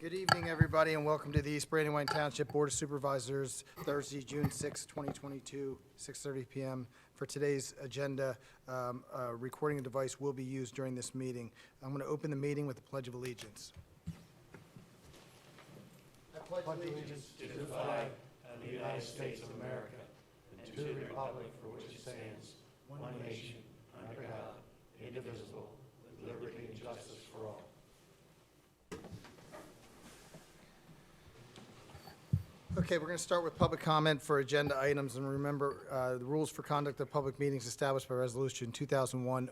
Good evening, everybody, and welcome to the East Brandywine Township Board of Supervisors, Thursday, June 6, 2022, 6:30 p.m. For today's agenda, a recording device will be used during this meeting. I'm going to open the meeting with the Pledge of Allegiance. I pledge allegiance to the flag of the United States of America and to the republic for which it stands, one nation, under God, indivisible, with liberty and justice for all. Okay, we're going to start with public comment for agenda items, and remember, the rules for conduct of public meetings established by Resolution 2001-08.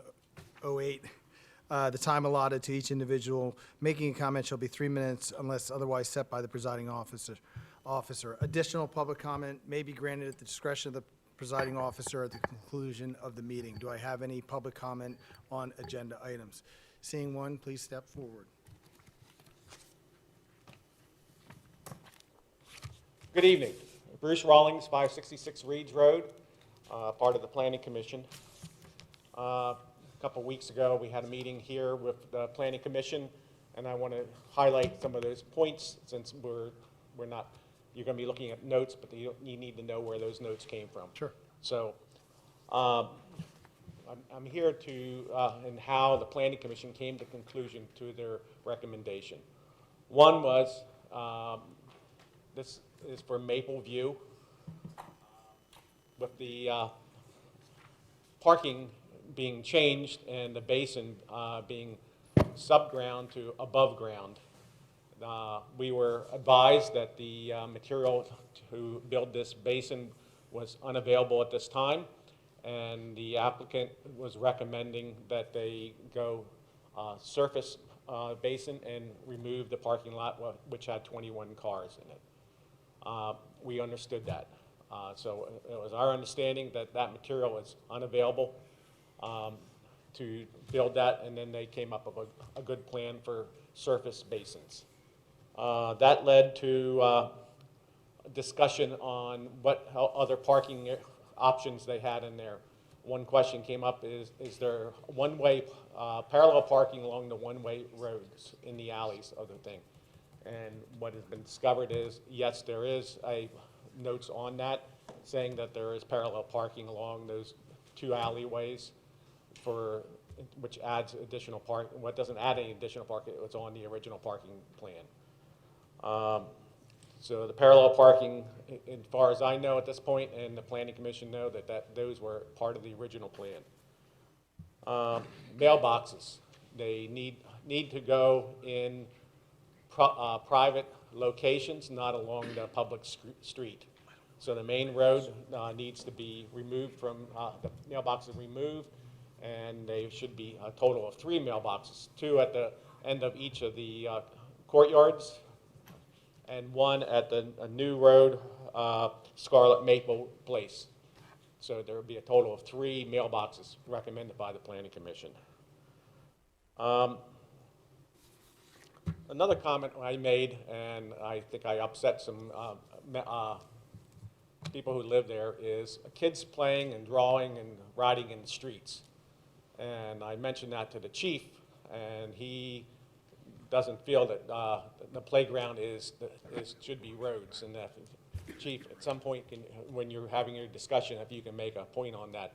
The time allotted to each individual making a comment shall be 3 minutes unless otherwise set by the presiding officer. Additional public comment may be granted at the discretion of the presiding officer at the conclusion of the meeting. Do I have any public comment on agenda items? Seeing one, please step forward. Good evening. Bruce Rawlings, 566 Reeds Road, part of the Planning Commission. A couple weeks ago, we had a meeting here with the Planning Commission, and I want to highlight some of those points since we're not, you're going to be looking at notes, but you need to know where those notes came from. Sure. So I'm here to, and how the Planning Commission came to conclusion to their recommendation. One was, this is for Maple View, with the parking being changed and the basin being subground to above ground. We were advised that the material to build this basin was unavailable at this time, and the applicant was recommending that they go surface basin and remove the parking lot, which had 21 cars in it. We understood that. So it was our understanding that that material is unavailable to build that, and then they came up with a good plan for surface basins. That led to a discussion on what other parking options they had in there. One question came up is there one-way parallel parking along the one-way roads in the alleys of the thing? And what has been discovered is, yes, there is notes on that saying that there is parallel parking along those two alleyways, which adds additional parking. What doesn't add any additional parking, it's on the original parking plan. So the parallel parking, as far as I know at this point, and the Planning Commission know that those were part of the original plan. Mailboxes, they need to go in private locations, not along the public street. So the main road needs to be removed from, the mailboxes removed, and there should be a total of 3 mailboxes, 2 at the end of each of the courtyards, and 1 at the new road, Scarlet Maple Place. So there would be a total of 3 mailboxes recommended by the Planning Commission. Another comment I made, and I think I upset some people who live there, is kids playing and drawing and riding in the streets. And I mentioned that to the chief, and he doesn't feel that the playground should be roads. And that, chief, at some point, when you're having your discussion, if you can make a point on that,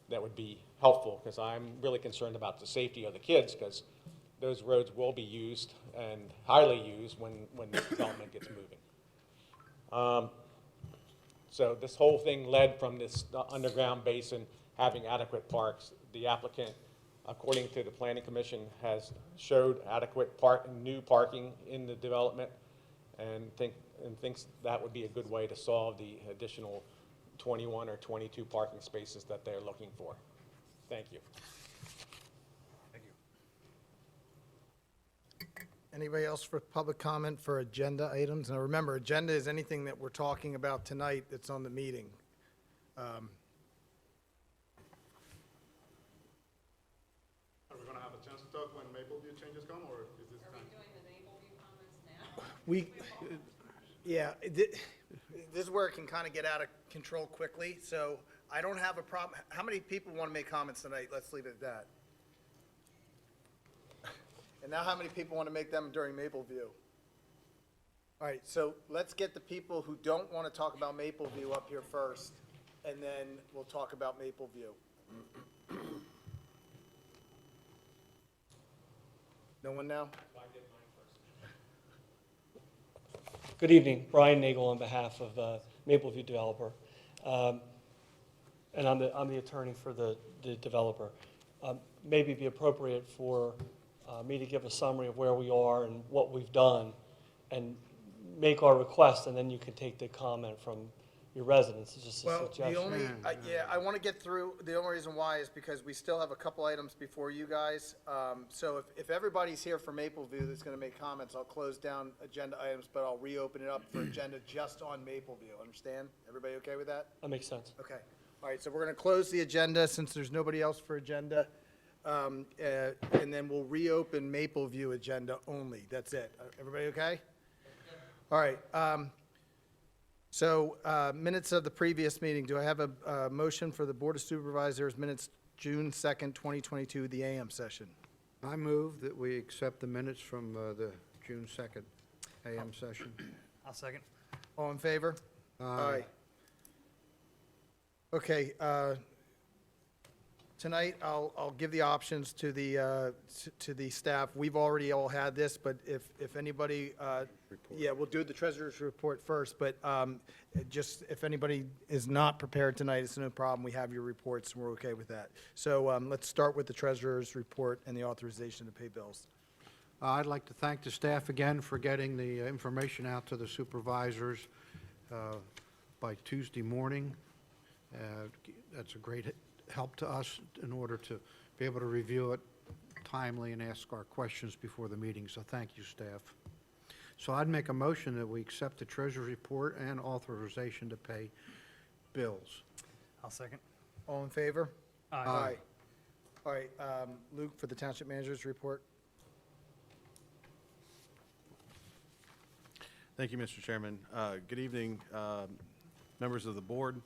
that would be helpful, because I'm really concerned about the safety of the kids, because those roads will be used and highly used when the development gets moving. So this whole thing led from this underground basin having adequate parks. The applicant, according to the Planning Commission, has showed adequate new parking in the development, and thinks that would be a good way to solve the additional 21 or 22 parking spaces that they're looking for. Thank you. Anybody else for public comment for agenda items? Now remember, agenda is anything that we're talking about tonight that's on the meeting. Are we going to have a chance to talk when Mapleview changes come, or is this Are we doing the Mapleview comments now? Yeah, this is where it can kind of get out of control quickly, so I don't have a problem. How many people want to make comments tonight? Let's leave it at that. And now how many people want to make them during Mapleview? All right, so let's get the people who don't want to talk about Mapleview up here first, and then we'll talk about Mapleview. No one now? Good evening, Brian Nagel on behalf of Mapleview Developer. And I'm the attorney for the developer. Maybe it'd be appropriate for me to give a summary of where we are and what we've done and make our request, and then you can take the comment from your residents. It's just a Well, suggestion. the only, I want to get through, the only reason why is because we still have a couple items before you guys. So if everybody's here for Mapleview that's going to make comments, I'll close down agenda items, but I'll reopen it up for agenda just on Mapleview. Understand? Everybody okay with that? That makes sense. Okay. All right, so we're going to close the agenda since there's nobody else for agenda. And then we'll reopen Mapleview agenda only. That's it. Everybody okay? All right. So minutes of the previous meeting. Do I have a motion for the Board of Supervisors minutes June 2nd, 2022, the AM session? I move that we accept the minutes from the June 2nd AM session. I'll second. All in favor? Aye. Okay, tonight, I'll give the options to the staff. We've already all had this, but if anybody, yeah, we'll do the treasurer's report first, but just if anybody is not prepared tonight, it's no problem. We have your reports, and we're okay with that. So let's start with the treasurer's report and the authorization to pay bills. I'd like to thank the staff again for getting the information out to the supervisors by Tuesday morning. That's a great help to us in order to be able to review it timely and ask our questions before the meeting, so thank you, staff. So I'd make a motion that we accept the treasurer's report and authorization to pay bills. I'll second. All in favor? Aye. All right, Luke, for the township manager's report. Thank you, Mr. Chairman. Good evening, members of the board.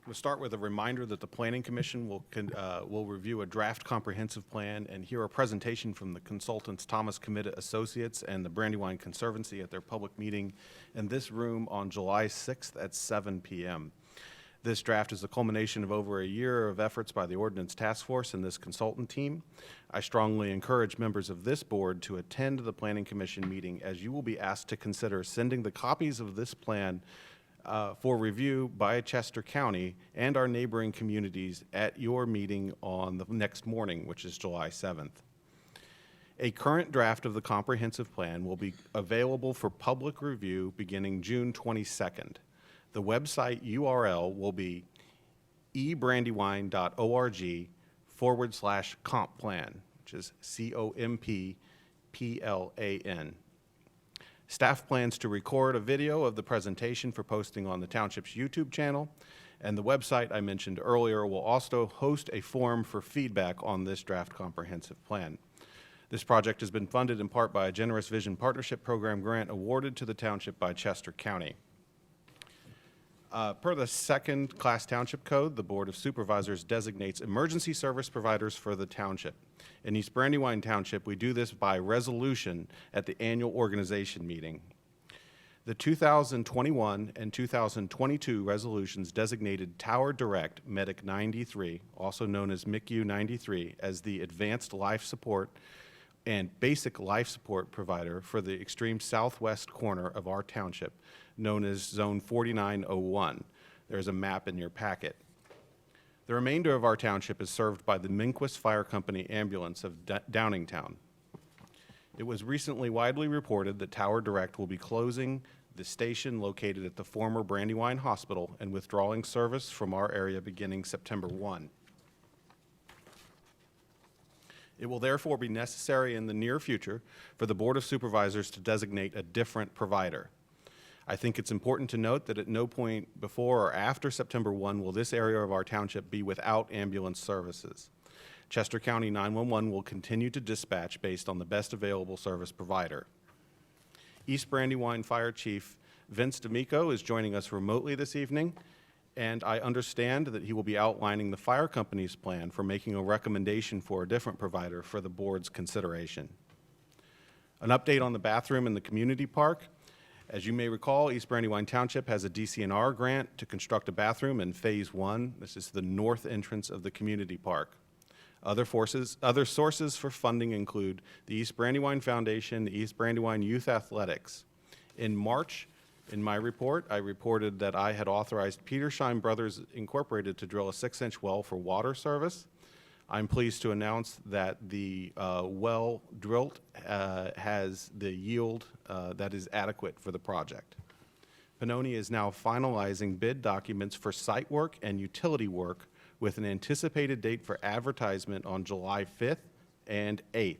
We'll start with a reminder that the Planning Commission will review a draft comprehensive plan and hear a presentation from the consultants Thomas Committa Associates and the Brandywine Conservancy at their public meeting in this room on July 6th at 7 p.m. This draft is a culmination of over a year of efforts by the Ordinance Task Force and this consultant team. I strongly encourage members of this board to attend the Planning Commission meeting, as you will be asked to consider sending the copies of this plan for review by Chester County and our neighboring communities at your meeting on the next morning, which is July 7th. A current draft of the comprehensive plan will be available for public review beginning June 22nd. The website URL will be ebrandywine.org/comp plan, which is COMPPLAN. Staff plans to record a video of the presentation for posting on the township's YouTube channel, and the website I mentioned earlier will also host a forum for feedback on this draft comprehensive plan. This project has been funded in part by a Generous Vision Partnership Program grant awarded to the township by Chester County. Per the second class township code, the Board of Supervisors designates emergency service providers for the township. In East Brandywine Township, we do this by resolution at the annual organization meeting. The 2021 and 2022 resolutions designated Tower Direct Medic 93, also known as MICU 93, as the advanced life support and basic life support provider for the extreme southwest corner of our township, known as Zone 4901. There's a map in your packet. The remainder of our township is served by the Minquist Fire Company ambulance of Downingtown. It was recently widely reported that Tower Direct will be closing the station located at the former Brandywine Hospital and withdrawing service from our area beginning September 1. It will therefore be necessary in the near future for the Board of Supervisors to designate a different provider. I think it's important to note that at no point before or after September 1 will this area of our township be without ambulance services. Chester County 911 will continue to dispatch based on the best available service provider. East Brandywine Fire Chief Vince D'Amico is joining us remotely this evening, and I understand that he will be outlining the fire company's plan for making a recommendation for a different provider for the board's consideration. An update on the bathroom in the community park. As you may recall, East Brandywine Township has a DCNR grant to construct a bathroom in Phase 1. This is the north entrance of the community park. Other sources for funding include the East Brandywine Foundation, the East Brandywine Youth Athletics. In March, in my report, I reported that I had authorized Petershine Brothers Incorporated to drill a 6-inch well for water service. I'm pleased to announce that the well drilled has the yield that is adequate for the project. Pannoni is now finalizing bid documents for site work and utility work with an anticipated date for advertisement on July 5th and 8th.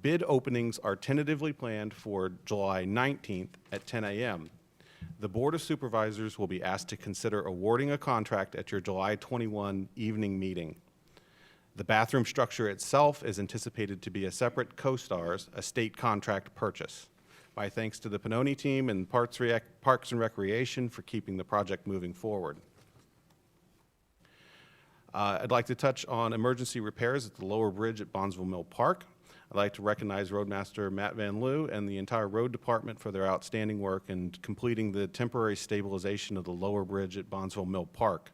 Bid openings are tentatively planned for July 19th at 10 a.m. The Board of Supervisors will be asked to consider awarding a contract at your July 21 evening meeting. The bathroom structure itself is anticipated to be a separate CoStarz, a state contract purchase. My thanks to the Pannoni team and Parks and Recreation for keeping the project moving forward. I'd like to touch on emergency repairs at the lower bridge at Bonsville Mill Park. I'd like to recognize Roadmaster Matt Van Loo and the entire road department for their outstanding work in completing the temporary stabilization of the lower bridge at Bonsville Mill Park.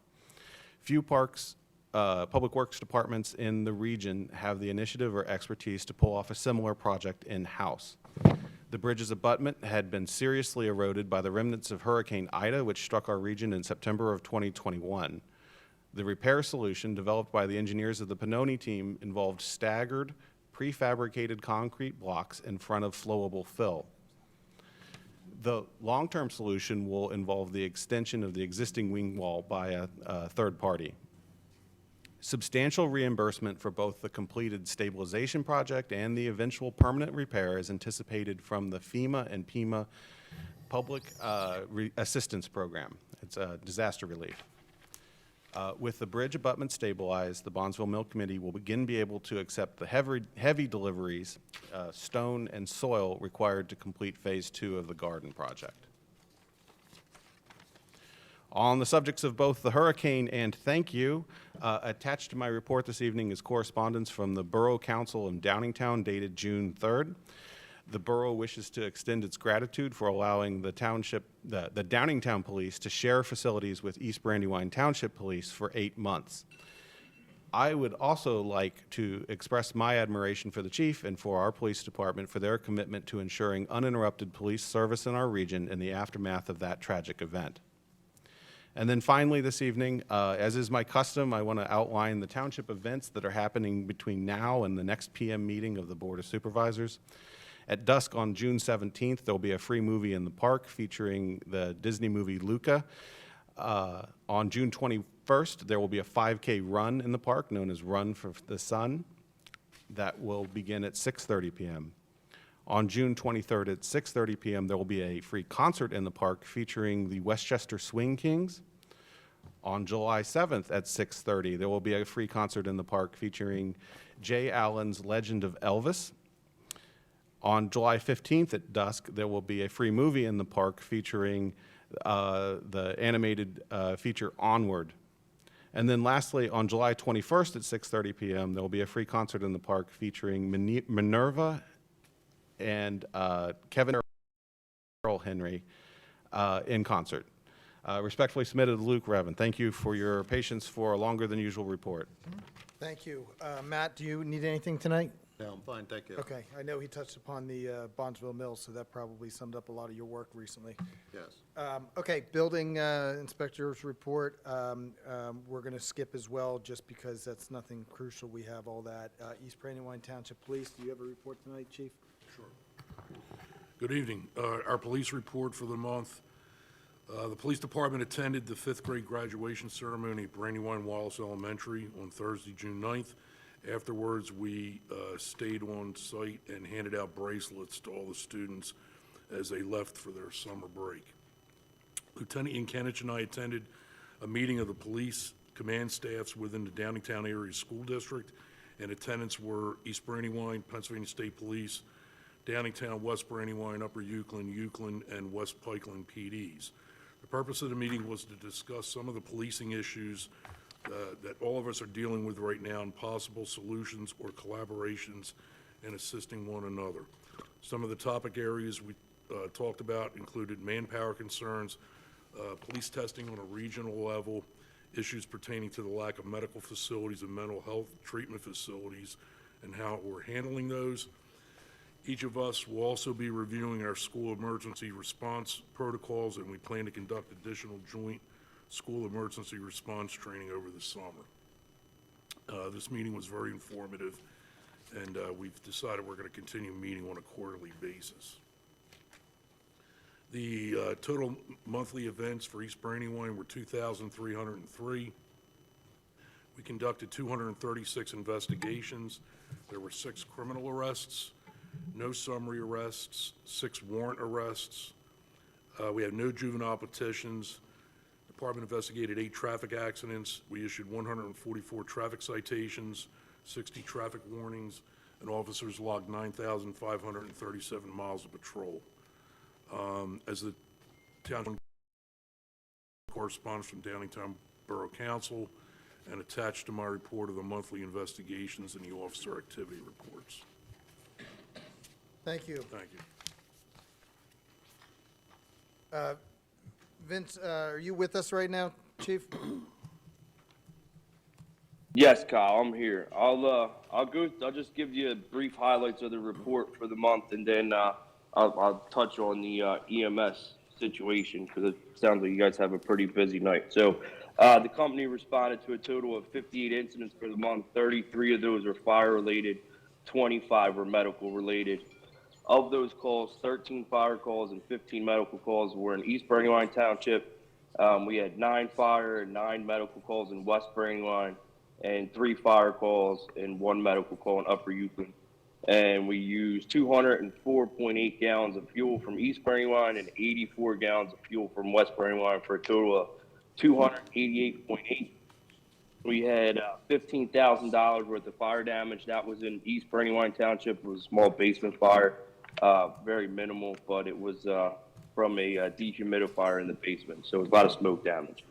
Few parks, public works departments in the region have the initiative or expertise to pull off a similar project in-house. The bridge's abutment had been seriously eroded by the remnants of Hurricane Ida, which struck our region in September of 2021. The repair solution developed by the engineers of the Pannoni team involved staggered, prefabricated concrete blocks in front of flowable fill. The long-term solution will involve the extension of the existing wing wall by a third party. Substantial reimbursement for both the completed stabilization project and the eventual permanent repair is anticipated from the FEMA and PEMA Public Assistance Program. It's disaster relief. With the bridge abutment stabilized, the Bonsville Mill Committee will be able to accept the heavy deliveries, stone and soil required to complete Phase 2 of the garden project. On the subjects of both the hurricane and thank you, attached to my report this evening is correspondence from the Borough Council in Downingtown dated June 3rd. The borough wishes to extend its gratitude for allowing the township, the Downingtown Police to share facilities with East Brandywine Township Police for 8 months. I would also like to express my admiration for the chief and for our police department for their commitment to ensuring uninterrupted police service in our region in the aftermath of that tragic event. And then finally this evening, as is my custom, I want to outline the township events that are happening between now and the next PM meeting of the Board of Supervisors. At dusk on June 17th, there will be a free movie in the park featuring the Disney movie Luca. On June 21st, there will be a 5K run in the park known as Run for the Sun. That will begin at 6:30 p.m. On June 23rd at 6:30 p.m., there will be a free concert in the park featuring the Westchester Swing Kings. On July 7th at 6:30, there will be a free concert in the park featuring Jay Allen's Legend of Elvis. On July 15th at dusk, there will be a free movie in the park featuring the animated feature Onward. And then lastly, on July 21st at 6:30 p.m., there will be a free concert in the park featuring Minerva and Kevin Earl Henry in concert. Respectfully submitted, Luke Revan. Thank you for your patience for a longer than usual report. Thank you. Matt, do you need anything tonight? No, I'm fine, thank you. Okay, I know he touched upon the Bonsville Mill, so that probably summed up a lot of your work recently. Yes. Okay, building inspector's report, we're going to skip as well, just because that's nothing crucial. We have all that. East Brandywine Township Police, do you have a report tonight, Chief? Sure. Good evening. Our police report for the month. The police department attended the 5th grade graduation ceremony at Brandywine Wallace Elementary on Thursday, June 9th. Afterwards, we stayed on site and handed out bracelets to all the students as they left for their summer break. Lieutenant Yankenich and I attended a meeting of the police command staffs within the Downingtown Area School District. In attendance were East Brandywine, Pennsylvania State Police, Downingtown, West Brandywine, Upper Euclid, and West Pikeland PDs. The purpose of the meeting was to discuss some of the policing issues that all of us are dealing with right now and possible solutions or collaborations and assisting one another. Some of the topic areas we talked about included manpower concerns, police testing on a regional level, issues pertaining to the lack of medical facilities and mental health treatment facilities, and how we're handling those. Each of us will also be reviewing our school emergency response protocols, and we plan to conduct additional joint school emergency response training over the summer. This meeting was very informative, and we've decided we're going to continue meeting on a quarterly basis. The total monthly events for East Brandywine were 2,303. We conducted 236 investigations. There were 6 criminal arrests, no summary arrests, 6 warrant arrests. We had no juvenile petitions. Department investigated 8 traffic accidents. We issued 144 traffic citations, 60 traffic warnings, and officers logged 9,537 miles of patrol. As the town correspondence from Downingtown Borough Council, and attached to my report of the monthly investigations and the officer activity reports. Thank you. Thank you. Vince, are you with us right now, Chief? Yes, Kyle, I'm here. I'll just give you brief highlights of the report for the month, and then I'll touch on the EMS situation, because it sounds like you guys have a pretty busy night. So the company responded to a total of 58 incidents for the month. 33 of those were fire related, 25 were medical related. Of those calls, 13 fire calls and 15 medical calls were in East Brandywine Township. We had 9 fire and 9 medical calls in West Brandywine, and 3 fire calls and 1 medical call in Upper Euclid. And we used 204.8 gallons of fuel from East Brandywine and 84 gallons of fuel from West Brandywine, for a total of 288.8. We had $15,000 worth of fire damage. That was in East Brandywine Township. It was a small basement fire, very minimal, but it was from a dehumidifier in the basement, so it was a lot of smoke damage.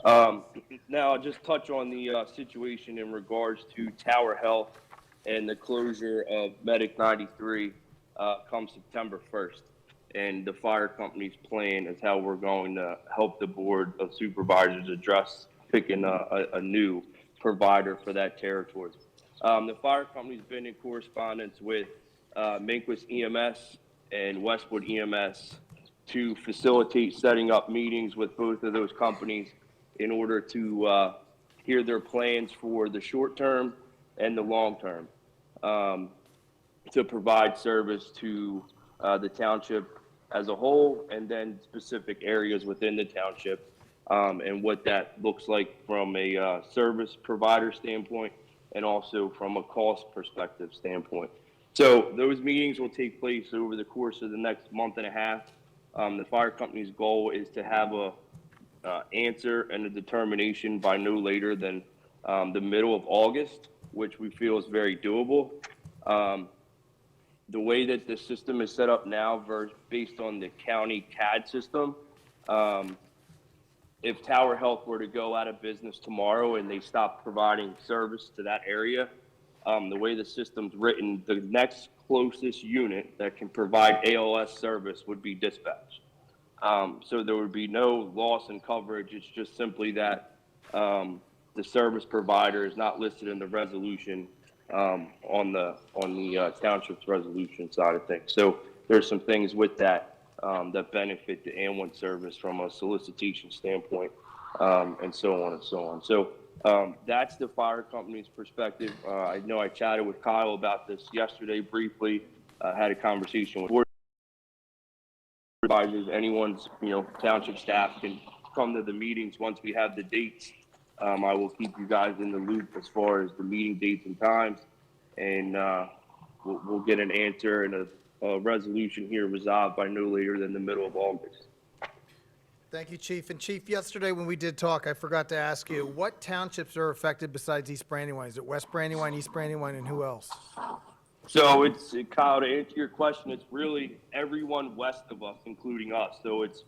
Now I'll just touch on the situation in regards to Tower Health and the closure of Medic 93 come September 1st. And the fire company's plan is how we're going to help the Board of Supervisors address picking a new provider for that territory. The fire company's been in correspondence with Minquist EMS and Westwood EMS to facilitate setting up meetings with both of those companies in order to hear their plans for the short term and the long term, to provide service to the township as a whole, and then specific areas within the township, and what that looks like from a service provider standpoint, and also from a cost perspective standpoint. So those meetings will take place over the course of the next month and a half. The fire company's goal is to have a answer and a determination by no later than the middle of August, which we feel is very doable. The way that the system is set up now, based on the county CAD system, if Tower Health were to go out of business tomorrow and they stop providing service to that area, the way the system's written, the next closest unit that can provide ALS service would be dispatch. So there would be no loss in coverage. It's just simply that the service provider is not listed in the resolution on the township's resolution side of things. So there's some things with that that benefit the ambulance service from a solicitation standpoint, and so on and so on. So that's the fire company's perspective. I know I chatted with Kyle about this yesterday briefly. Had a conversation with board supervisors. Anyone's township staff can come to the meetings once we have the dates. I will keep you guys in the loop as far as the meeting dates and times, and we'll get an answer and a resolution here resolved by no later than the middle of August. Thank you, Chief. And Chief, yesterday when we did talk, I forgot to ask you, what townships are affected besides East Brandywine? Is it West Brandywine, East Brandywine, and who else? So it's, Kyle, to answer your question, it's really everyone west of us, including us. So it's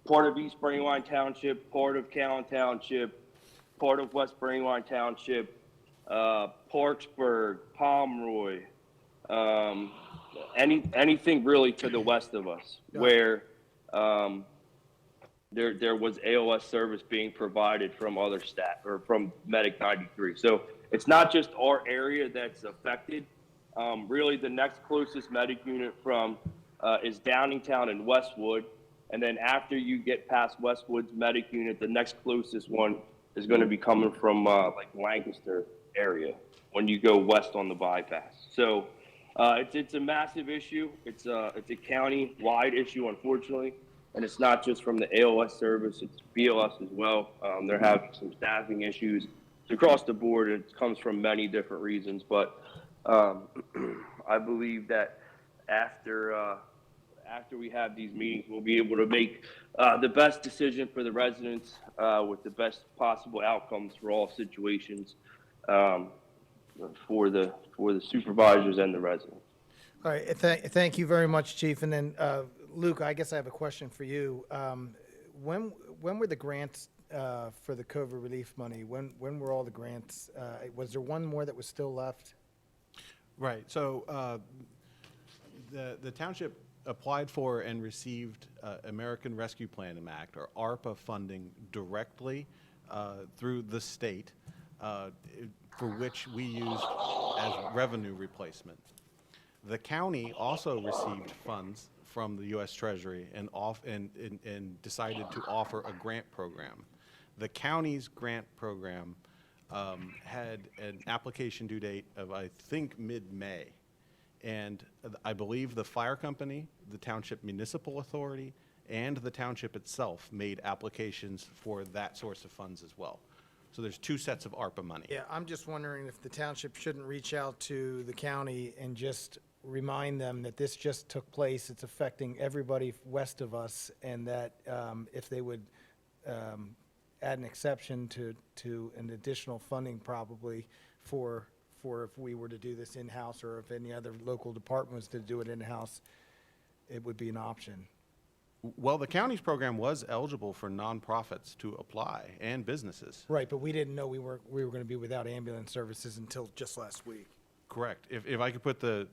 part of East Brandywine Township, part of Callan Township, part of West Brandywine Township, Parksburg, Pomeroy, anything really to the west of us where there was AOS service being provided from other staff or from Medic 93. So it's not just our area that's affected. Really, the next closest medic unit from is Downingtown and Westwood. And then after you get past Westwood's medic unit, the next closest one is going to be coming from like Lancaster area when you go west on the bypass. So it's a massive issue. It's a county-wide issue, unfortunately. And it's not just from the AOS service, it's BLS as well. They're having some staffing issues. It's across the board. It comes from many different reasons. But I believe that after we have these meetings, we'll be able to make the best decision for the residents with the best possible outcomes for all situations for the supervisors and the residents. All right, thank you very much, Chief. And then, Luke, I guess I have a question for you. When were the grants for the COVID relief money? When were all the grants? Was there one more that was still left? Right. So the township applied for and received American Rescue Plan Act, or ARPA, funding directly through the state, for which we used as revenue replacement. The county also received funds from the U.S. Treasury and decided to offer a grant program. The county's grant program had an application due date of, I think, mid-May. And I believe the fire company, the Township Municipal Authority, and the township itself made applications for that source of funds as well. So there's two sets of ARPA money. Yeah, I'm just wondering if the township shouldn't reach out to the county and just remind them that this just took place, it's affecting everybody west of us, and that if they would add an exception to an additional funding probably for if we were to do this in-house, or if any other local department was to do it in-house, it would be an option. Well, the county's program was eligible for nonprofits to apply and businesses. Right, but we didn't know we were going to be without ambulance services until just last week. Correct. If I could put the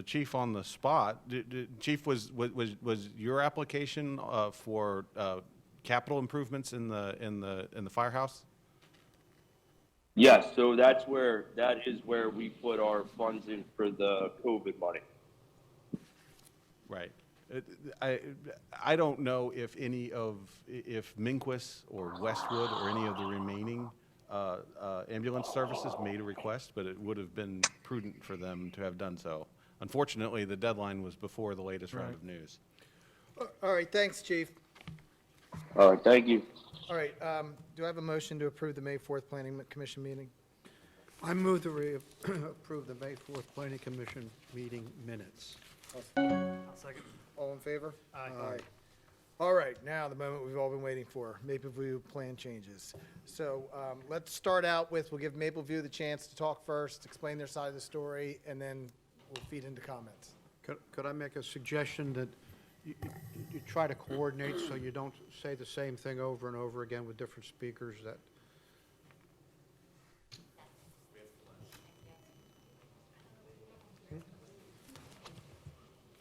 chief on the spot, Chief, was your application for capital improvements in the firehouse? Yes, so that is where we put our funds in for the COVID money. Right. I don't know if Minquist or Westwood or any of the remaining ambulance services made a request, but it would have been prudent for them to have done so. Unfortunately, the deadline was before the latest round of news. All right, thanks, Chief. All right, thank you. All right, do I have a motion to approve the May 4th Planning Commission meeting? I move to approve the May 4th Planning Commission meeting minutes. Second. All in favor? Aye. All right, now the moment we've all been waiting for, Mapleview plan changes. So let's start out with, we'll give Mapleview the chance to talk first, explain their side of the story, and then we'll feed into comments. Could I make a suggestion that you try to coordinate so you don't say the same thing over and over again with different speakers? That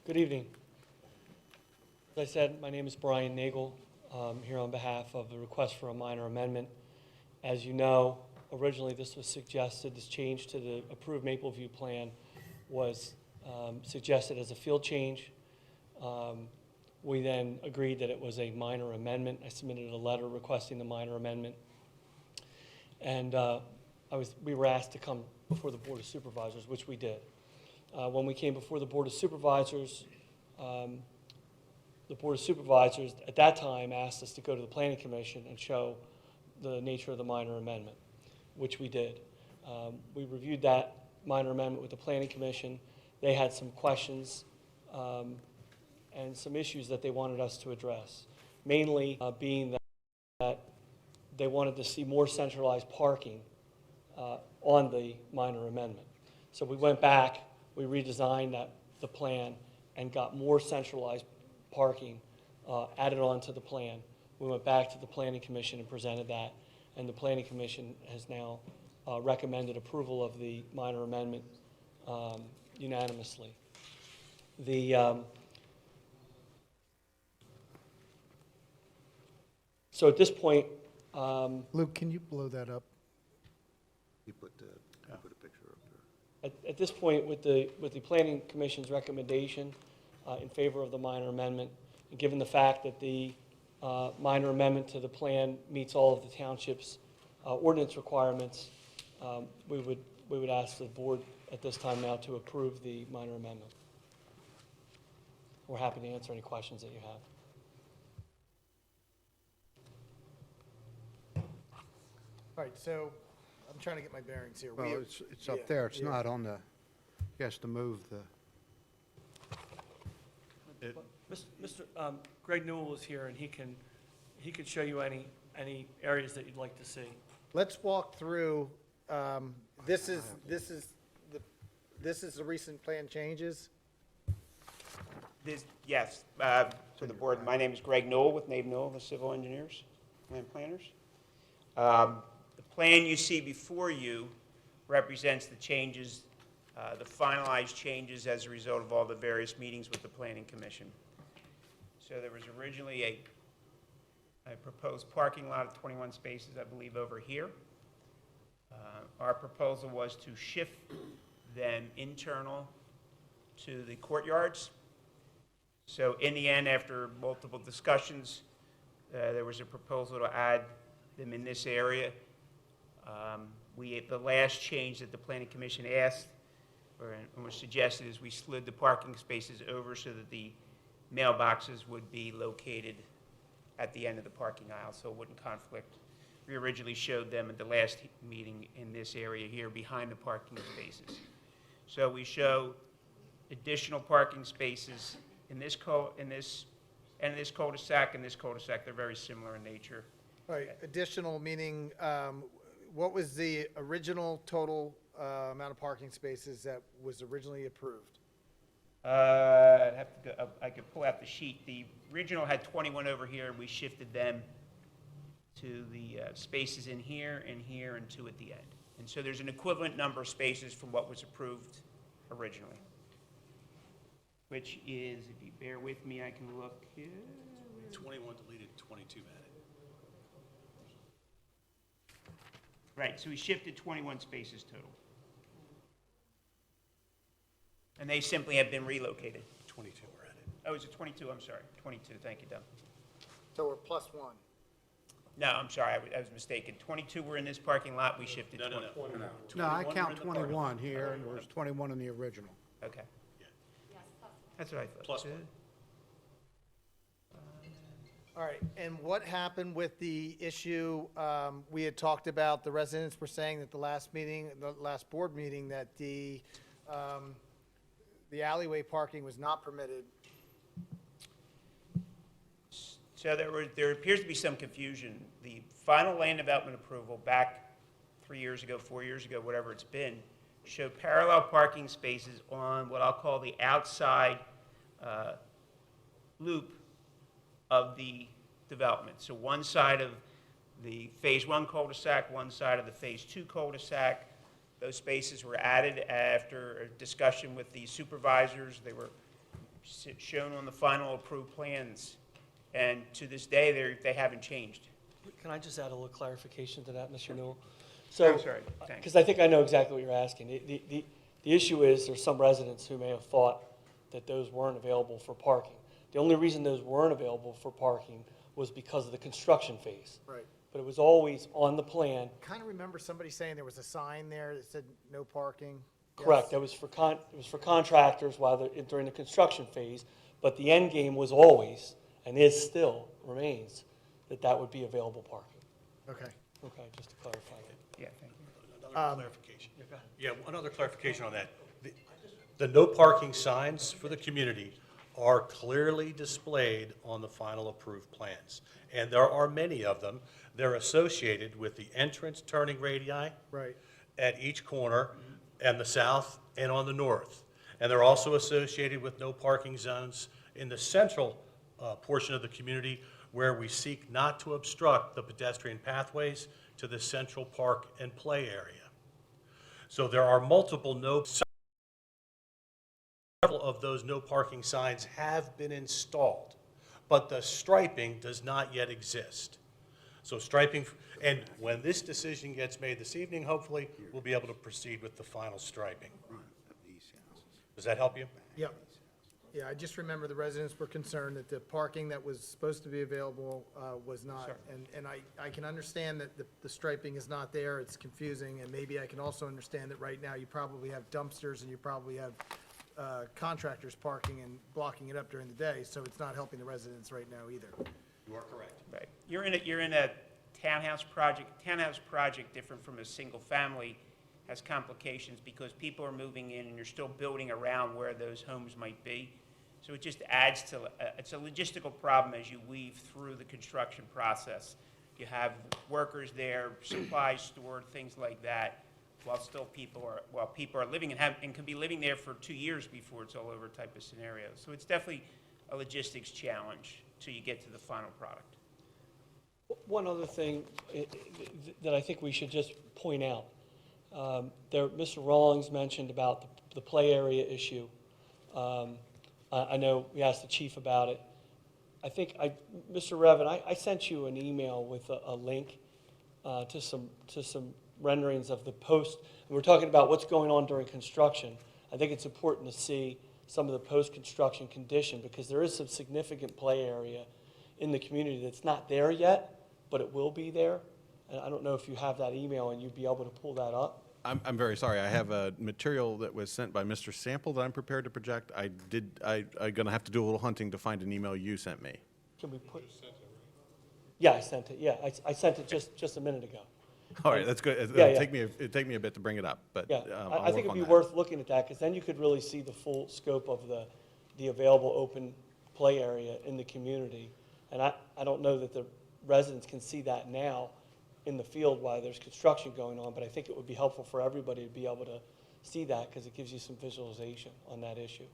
Good evening. As I said, my name is Brian Nagel. Here on behalf of the request for a minor amendment. As you know, originally this was suggested, this change to the approved Mapleview plan was suggested as a field change. We then agreed that it was a minor amendment. I submitted a letter requesting the minor amendment. And we were asked to come before the Board of Supervisors, which we did. When we came before the Board of Supervisors, the Board of Supervisors at that time asked us to go to the Planning Commission and show the nature of the minor amendment, which we did. We reviewed that minor amendment with the Planning Commission. They had some questions and some issues that they wanted us to address, mainly being that they wanted to see more centralized parking on the minor amendment. So we went back, we redesigned the plan and got more centralized parking added on to the plan. We went back to the Planning Commission and presented that, and the Planning Commission has now recommended approval of the minor amendment unanimously. So at this point, Luke, can you blow that up? You put a picture up there. at this point, with the Planning Commission's recommendation in favor of the minor amendment, and given the fact that the minor amendment to the plan meets all of the township's ordinance requirements, we would ask the board at this time now to approve the minor amendment. We're happy to answer any questions that you have. All right, so I'm trying to get my bearings here. Well, it's up there, it's not on the, he has to move the, Mr. Greg Newell is here, and he can show you any areas that you'd like to see. Let's walk through, this is the recent plan changes? Yes, to the board, my name is Greg Newell with Nave Newell, the civil engineers and planners. The plan you see before you represents the changes, the finalized changes as a result of all the various meetings with the Planning Commission. So there was originally a proposed parking lot of 21 spaces, I believe, over here. Our proposal was to shift them internal to the courtyards. So in the end, after multiple discussions, there was a proposal to add them in this area. The last change that the Planning Commission asked or was suggested is we slid the parking spaces over so that the mailboxes would be located at the end of the parking aisle, so it wouldn't conflict. We originally showed them at the last meeting in this area here behind the parking spaces. So we show additional parking spaces in this cul-de-sac and this cul-de-sac. They're very similar in nature. All right, additional meaning, what was the original total amount of parking spaces that was originally approved? I'd have to go, I could pull out the sheet. The original had 21 over here, and we shifted them to the spaces in here, and 2 at the end. And so there's an equivalent number of spaces from what was approved originally, which is, if you bear with me, I can look here. 21 deleted, 22 added. Right, so we shifted 21 spaces total. And they simply have been relocated. 22 were added. Oh, is it 22? I'm sorry, 22, thank you, Doug. So we're plus 1. No, I'm sorry, I was mistaken. 22 were in this parking lot, we shifted 20. no, I count 21 here, and there's 21 in the original. Okay. Yeah. That's what I thought. Plus 1. All right, and what happened with the issue, we had talked about, the residents were saying that the last board meeting, that the alleyway parking was not permitted. So there appears to be some confusion. The final land development approval back 3 years ago, 4 years ago, whatever it's been, showed parallel parking spaces on what I'll call the outside loop of the development. So one side of the Phase 1 cul-de-sac, one side of the Phase 2 cul-de-sac. Those spaces were added after a discussion with the supervisors. They were shown on the final approved plans. And to this day, they haven't changed. Can I just add a little clarification to that, Mr. Newell? I'm sorry, thanks. Because I think I know exactly what you're asking. The issue is there's some residents who may have thought that those weren't available for parking. The only reason those weren't available for parking was because of the construction phase. Right. But it was always on the plan. Kind of remember somebody saying there was a sign there that said no parking. Correct. Yes. It was for contractors during the construction phase, but the end game was always, and is still, remains, that would be available parking. Okay. Okay, just to clarify that. Yeah, thank you. Another clarification. Yeah, go ahead. Yeah, one other clarification on that. The no parking signs for the community are clearly displayed on the final approved plans. And there are many of them. They're associated with the entrance turning radii Right. at each corner, and the south and on the north. And they're also associated with no parking zones in the central portion of the community, where we seek not to obstruct the pedestrian pathways to the central park and play area. So there are multiple no of those no parking signs have been installed, but the striping does not yet exist. So striping, and when this decision gets made this evening, hopefully, we'll be able to proceed with the final striping. Does that help you? Yep. Yeah, I just remember the residents were concerned that the parking that was supposed to be available was not. And I can understand that the striping is not there, it's confusing, and maybe I can also understand that right now you probably have dumpsters and you probably have contractors parking and blocking it up during the day, so it's not helping the residents right now either. You are correct. Right. You're in a townhouse project. Townhouse project, different from a single family, has complications because people are moving in and you're still building around where those homes might be. So it just adds to, it's a logistical problem as you weave through the construction process. You have workers there, supplies stored, things like that, while people are living and can be living there for 2 years before it's all over type of scenario. So it's definitely a logistics challenge till you get to the final product. One other thing that I think we should just point out, Mr. Rawlings mentioned about the play area issue. I know we asked the chief about it. I think, Mr. Revin, I sent you an email with a link to some renderings of the post. And we're talking about what's going on during construction. I think it's important to see some of the post-construction condition because there is some significant play area in the community that's not there yet, but it will be there. And I don't know if you have that email and you'd be able to pull that up. I'm very sorry. I have a material that was sent by Mr. Sample that I'm prepared to project. I'm going to have to do a little hunting to find an email you sent me. Can we put? Yeah, I sent it. Yeah, I sent it just a minute ago. All right, that's good. Yeah, It'll take me a bit to bring it up, but Yeah, I'll I think work it'd on be that. worth looking at that, because then you could really see the full scope of the available open play area in the community. And I don't know that the residents can see that now in the field while there's construction going on, but I think it would be helpful for everybody to be able to see that, because it gives you some visualization on that issue.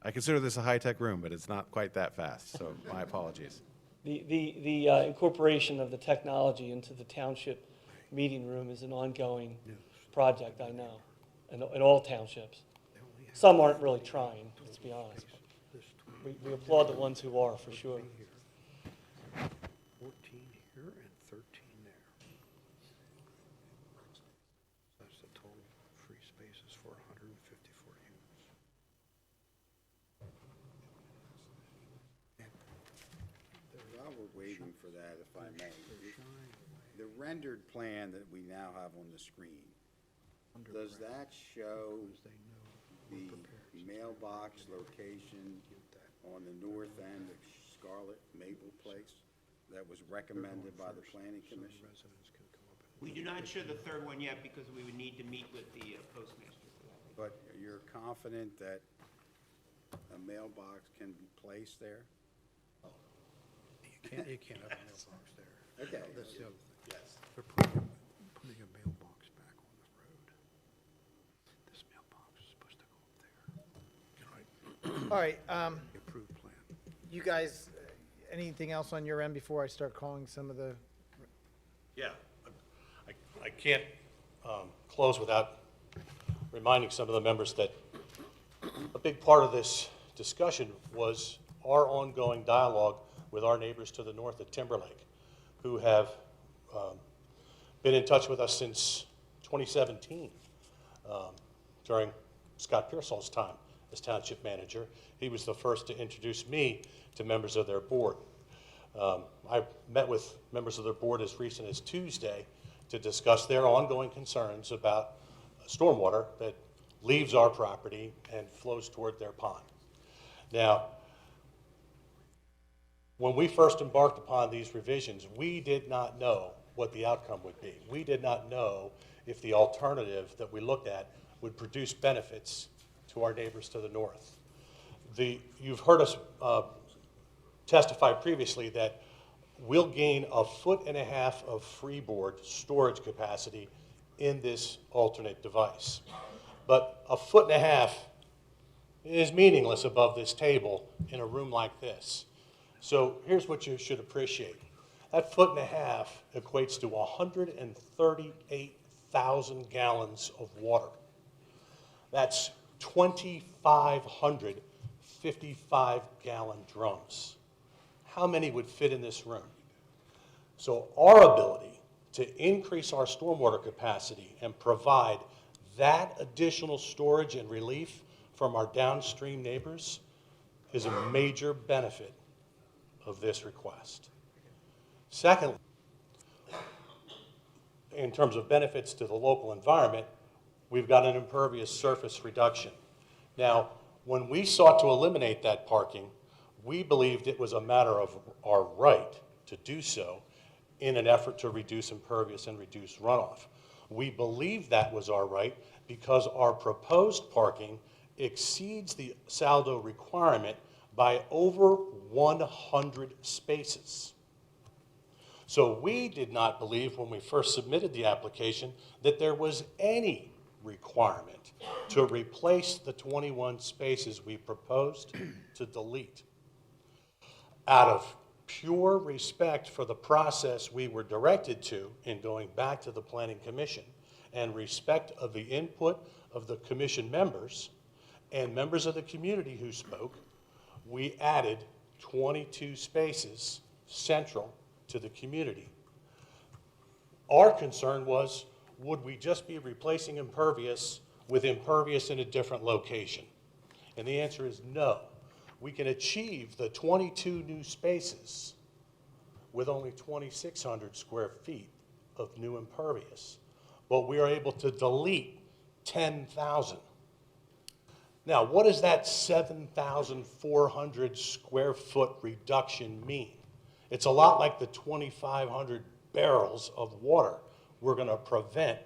I consider this a high-tech room, but it's not quite that fast, so my apologies. The incorporation of the technology into the township meeting room is an ongoing project, I know, in all townships. Some aren't really trying, let's be honest. We applaud the ones who are, for sure. 14 here and 13 there. That's the total free spaces for 154 units. While we're waiting for that, if I may, the rendered plan that we now have on the screen, does that show the mailbox location on the north end of Scarlet Maple Place that was recommended by the Planning Commission? We do not show the third one yet because we would need to meet with the postmaster for that. But you're confident that a mailbox can be placed there? You can't have a mailbox there. Okay. That's the other thing. Yes. They're putting a mailbox back on the road. This mailbox is supposed to go up there. All right, The approved plan. you guys, anything else on your end before I start calling some of the? Yeah. I can't close without reminding some of the members that a big part of this discussion was our ongoing dialogue with our neighbors to the north at Timberlake, who have been in touch with us since 2017, during Scott Pearsall's time as township manager. He was the first to introduce me to members of their board. I met with members of their board as recent as Tuesday to discuss their ongoing concerns about stormwater that leaves our property and flows toward their pond. Now, when we first embarked upon these revisions, we did not know what the outcome would be. We did not know if the alternative that we looked at would produce benefits to our neighbors to the north. You've heard us testify previously that we'll gain 1.5 feet of freeboard storage capacity in this alternate device. But 1.5 feet is meaningless above this table in a room like this. So here's what you should appreciate. That 1.5 feet equates to 1,000 gallons of water. That's 2,500 55-gallon drums. How many would fit in this room? So our ability to increase our stormwater capacity and provide that additional storage and relief from our downstream neighbors is a major benefit of this request. Secondly, in terms of benefits to the local environment, we've got an impervious surface reduction. Now, when we sought to eliminate that parking, we believed it was a matter of our right to do so in an effort to reduce impervious and reduce runoff. We believed that was our right because our proposed parking exceeds the saldo requirement by over 100 spaces. So we did not believe when we first submitted the application that there was any requirement to replace the 21 spaces we proposed to delete. Out of pure respect for the process we were directed to in going back to the Planning Commission and respect of the input of the commission members and members of the community who spoke, we added 22 spaces central to the community. Our concern was, would we just be replacing impervious with impervious in a different location? And the answer is no. We can achieve the 22 new spaces with only 2,600 square feet of new impervious, but we are able to delete 10,000. Now, what does that 7,400 square foot reduction mean? It's a lot like the 2,500 barrels of water we're going to prevent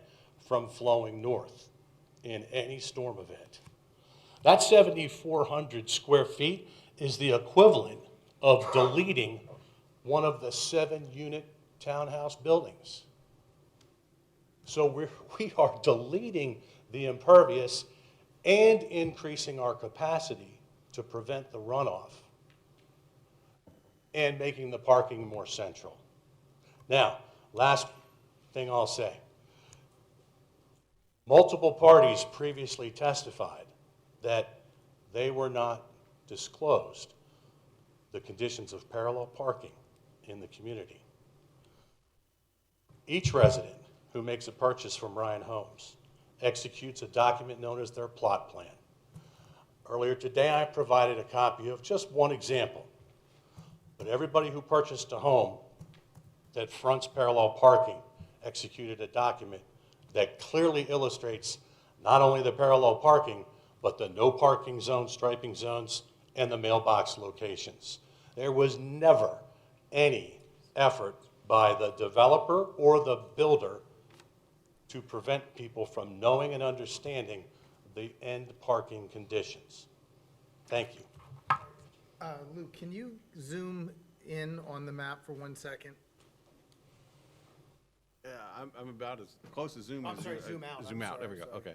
from flowing north in any storm event. That 7,400 square feet is the equivalent of deleting one of the 7-unit townhouse buildings. So we are deleting the impervious and increasing our capacity to prevent the runoff and making the parking more central. Now, last thing I'll say. Multiple parties previously testified that they were not disclosed the conditions of parallel parking in the community. Each resident who makes a purchase from Ryan Homes executes a document known as their plot plan. Earlier today, I provided a copy of just one example, but everybody who purchased a home that fronts parallel parking executed a document that clearly illustrates not only the parallel parking, but the no parking zone, striping zones, and the mailbox locations. There was never any effort by the developer or the builder to prevent people from knowing and understanding the end parking conditions. Thank you. Lou, can you zoom in on the map for 1 second? Yeah, I'm about as close to zoom I'm as sorry, you- zoom out. Zoom I'm out, sorry, there we go, sorry. okay.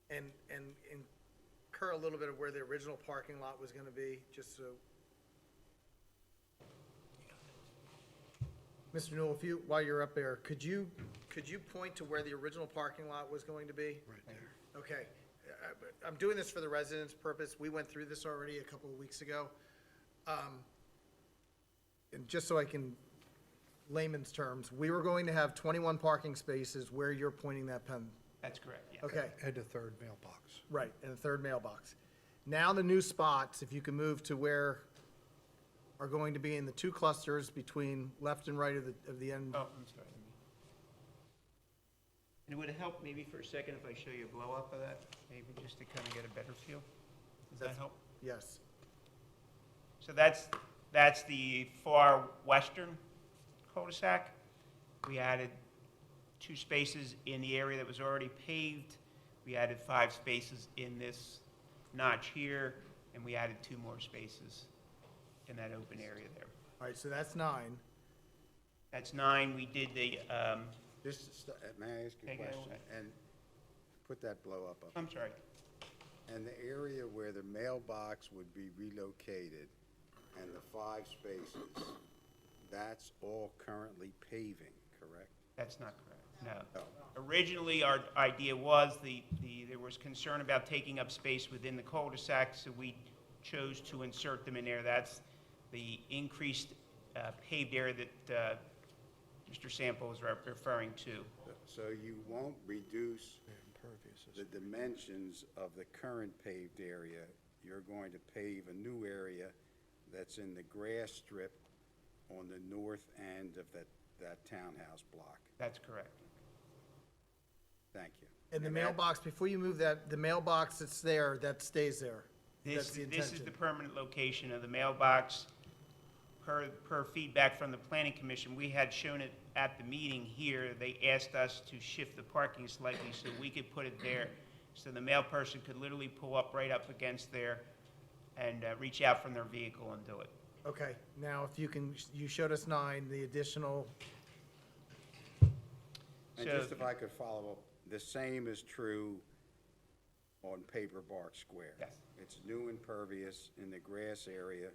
And incur a little bit of where the original parking lot was going to be, just so. Mr. Newell, if you, while you're up there, could you point to where the original parking lot was going to be? Right there. Okay. I'm doing this for the residents' purpose. We went through this already a couple of weeks ago. And just so I can, layman's terms, we were going to have 21 parking spaces where you're pointing that pen. That's correct, yeah. Okay, And the third mailbox. right, and the third mailbox. Now the new spots, if you can move to where are going to be in the two clusters between left and right of the end. Oh, I'm sorry. And would it help maybe for a second if I show you a blow-up of that, maybe just to kind of get a better feel? Does that help? Yes. So that's the far western cul-de-sac. We added 2 spaces in the area that was already paved. We added 5 spaces in this notch here, and we added 2 more spaces in that open area there. All right, so that's 9. That's 9. We did the, Just, may I ask you Okay, a go question? ahead. And put that blow up. I'm sorry. And the area where the mailbox would be relocated, and the 5 spaces, that's all currently paving, correct? That's not correct, no. No. Originally, our idea was there was concern about taking up space within the cul-de-sac, so we chose to insert them in there. That's the increased paved area that Mr. Sample was referring to. So you won't reduce the dimensions of the current paved area. You're going to pave a new area that's in the grass strip on the north end of that townhouse block. That's correct. Thank you. And the And that- mailbox, before you move that, the mailbox that's there, that stays there. That's the This is intention. the permanent location of the mailbox. Per feedback from the planning commission, we had shown it at the meeting here. They asked us to shift the parking slightly so we could put it there, so the mail person could literally pull up right up against there and reach out from their vehicle and do it. Okay, now if you can, you showed us 9, the additional, And So- just if I could follow up, the same is true on Paper Bark Square. Yes. It's new impervious in the grass area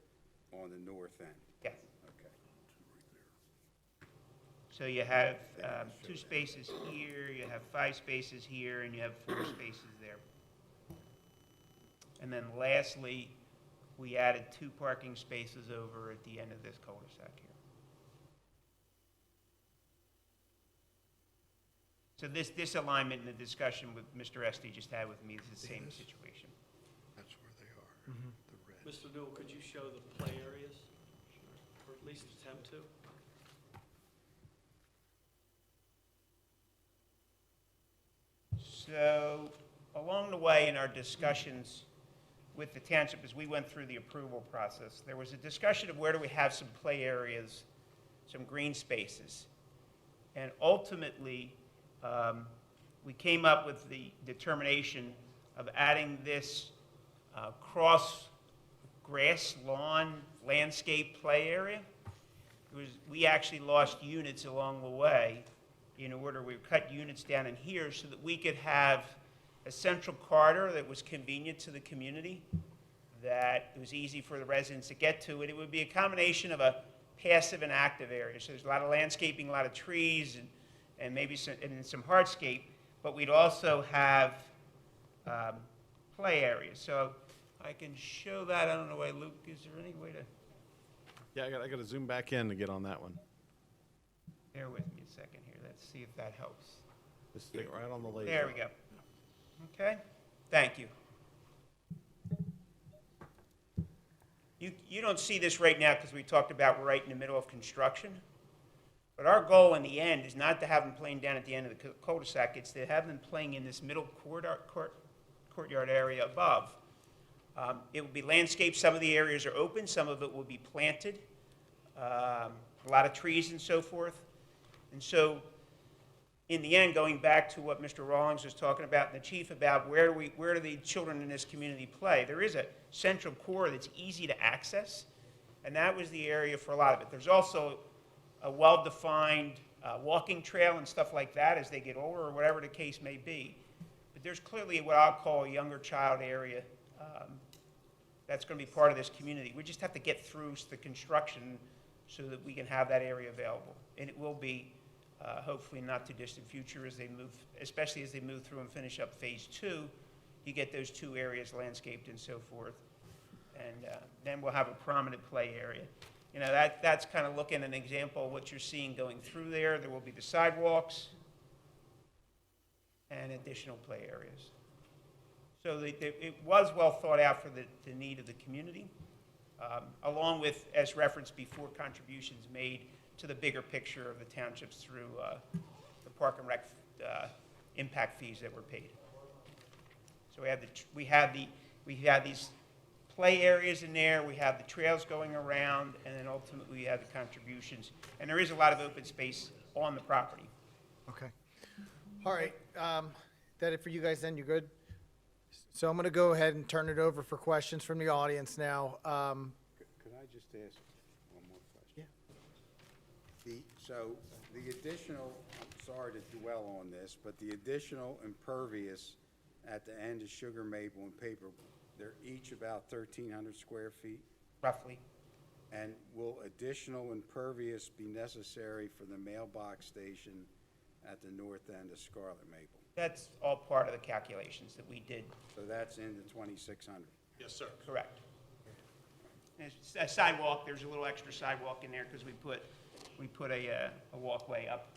on the north end. Yes. Okay. So you have 2 spaces here, you have 5 spaces here, and you have 4 spaces there. And then lastly, we added 2 parking spaces over at the end of this cul-de-sac here. So this alignment and the discussion with Mr. Estee just had with me is the same situation. That's where they are, the red. Mr. Newell, could you show the play areas? Or at least attempt to? So, along the way in our discussions with the township, as we went through the approval process, there was a discussion of where do we have some play areas, some green spaces. And ultimately, we came up with the determination of adding this cross grass lawn landscape play area. We actually lost units along the way. In order, we cut units down in here so that we could have a central corridor that was convenient to the community, that it was easy for the residents to get to, and it would be a combination of a passive and active area. So there's a lot of landscaping, a lot of trees, and maybe some hardscape, but we'd also have play areas. So I can show that. I don't know why, Luke, is there any way to, Yeah, I got to zoom back in to get on that one. bear with me a second here. Let's see if that helps. Just stick right on the laser. There we go. Okay, thank you. You don't see this right now because we talked about we're right in the middle of construction. But our goal in the end is not to have them playing down at the end of the cul-de-sac, it's to have them playing in this middle courtyard area above. It will be landscaped, some of the areas are open, some of it will be planted, a lot of trees and so forth. And so, in the end, going back to what Mr. Rawlings was talking about and the chief about where do the children in this community play, there is a central core that's easy to access, and that was the area for a lot of it. There's also a well-defined walking trail and stuff like that as they get older or whatever the case may be. But there's clearly what I'll call a younger child area that's going to be part of this community. We just have to get through the construction so that we can have that area available. And it will be hopefully not too distant future as they move, especially as they move through and finish up phase 2, you get those 2 areas landscaped and so forth. And then we'll have a prominent play area. You know, that's kind of looking at an example of what you're seeing going through there. There will be the sidewalks and additional play areas. So it was well thought out for the need of the community, along with, as referenced before, contributions made to the bigger picture of the townships through the Park and Rec impact fees that were paid. So we have these play areas in there, we have the trails going around, and then ultimately we have the contributions. And there is a lot of open space on the property. okay. All right, that it for you guys then, you good? So I'm going to go ahead and turn it over for questions from the audience now. Could I just ask one more question? Yeah. So the additional, I'm sorry to dwell on this, but the additional impervious at the end of Sugar Maple and Paper, they're each about 1,300 square feet? Roughly. And will additional impervious be necessary for the mailbox station at the north end of Scarlet Maple? That's all part of the calculations that we did, So that's in the 2,600. Yes, sir. correct. And it's a sidewalk, there's a little extra sidewalk in there because we put a walkway up.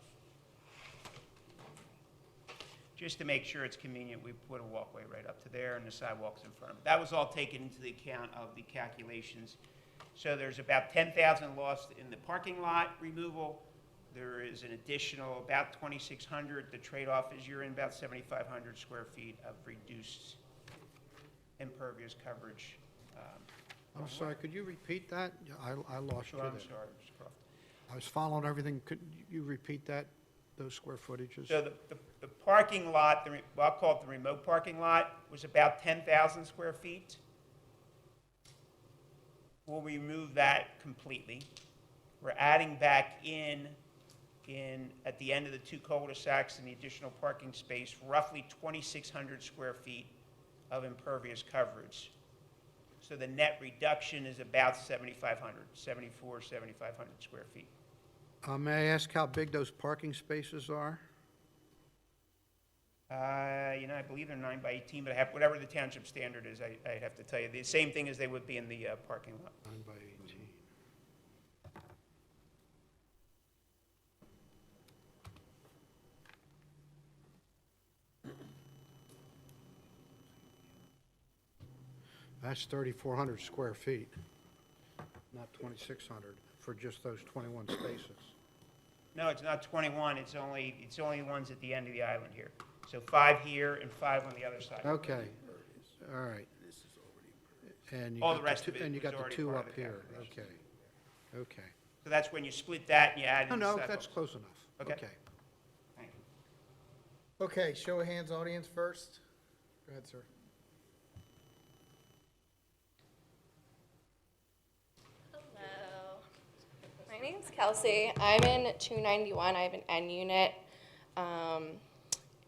Just to make sure it's convenient, we put a walkway right up to there and the sidewalks in front of it. That was all taken into the account of the calculations. So there's about 10,000 lost in the parking lot removal. There is an additional about 2,600. The trade-off is you're in about 7,500 square feet of reduced impervious coverage. I'm sorry, could you repeat that? I lost you Sure, there. I'm sorry, Mr. Croft. I was following everything. Could you repeat that, those square footages? So the parking lot, well, I'll call it the remote parking lot, was about 10,000 square feet. We'll remove that completely. We're adding back in at the end of the two cul-de-sacs and the additional parking space, roughly 2,600 square feet of impervious coverage. So the net reduction is about 7,500, 7,500 square feet. May I ask how big those parking spaces are? I believe they're 9 by 18, but I have, whatever the township standard is, I have to tell you, the same thing as they would be in the parking lot. 9 by 18. That's 3,400 square feet, not 2,600 for just those 21 spaces. No, it's not 21, it's only ones at the end of the island here. So 5 here and 5 on the other side. Okay, all right. And you All got the rest two- of it And you was got the already 2 part up of the here, calculation. okay, okay. So that's when you split that and you add No, in the no, sidewalks. that's close enough, Okay. okay. Thank you. Okay, show of hands, audience first. Go ahead, sir. Hello. My name's Kelsey. I'm in 291. I have an N unit.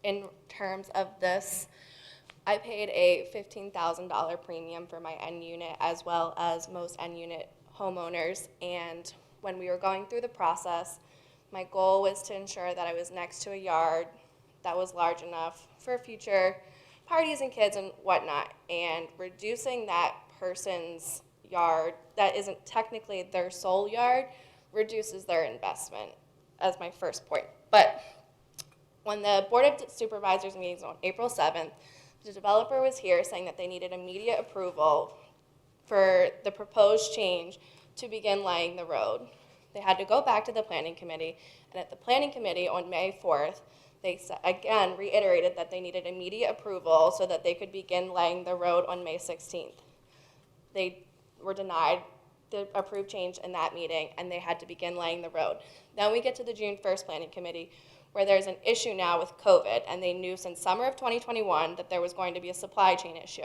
In terms of this, I paid a $15,000 premium for my N unit as well as most N unit homeowners. And when we were going through the process, my goal was to ensure that I was next to a yard that was large enough for future parties and kids and whatnot. And reducing that person's yard that isn't technically their sole yard reduces their investment as my first point. But when the Board of Supervisors meetings on April 7th, the developer was here saying that they needed immediate approval for the proposed change to begin laying the road. They had to go back to the planning committee, and at the planning committee on May 4th, they again reiterated that they needed immediate approval so that they could begin laying the road on May 16th. They were denied the approved change in that meeting, and they had to begin laying the road. Then we get to the June 1st planning committee, where there's an issue now with COVID, and they knew since summer of 2021 that there was going to be a supply chain issue.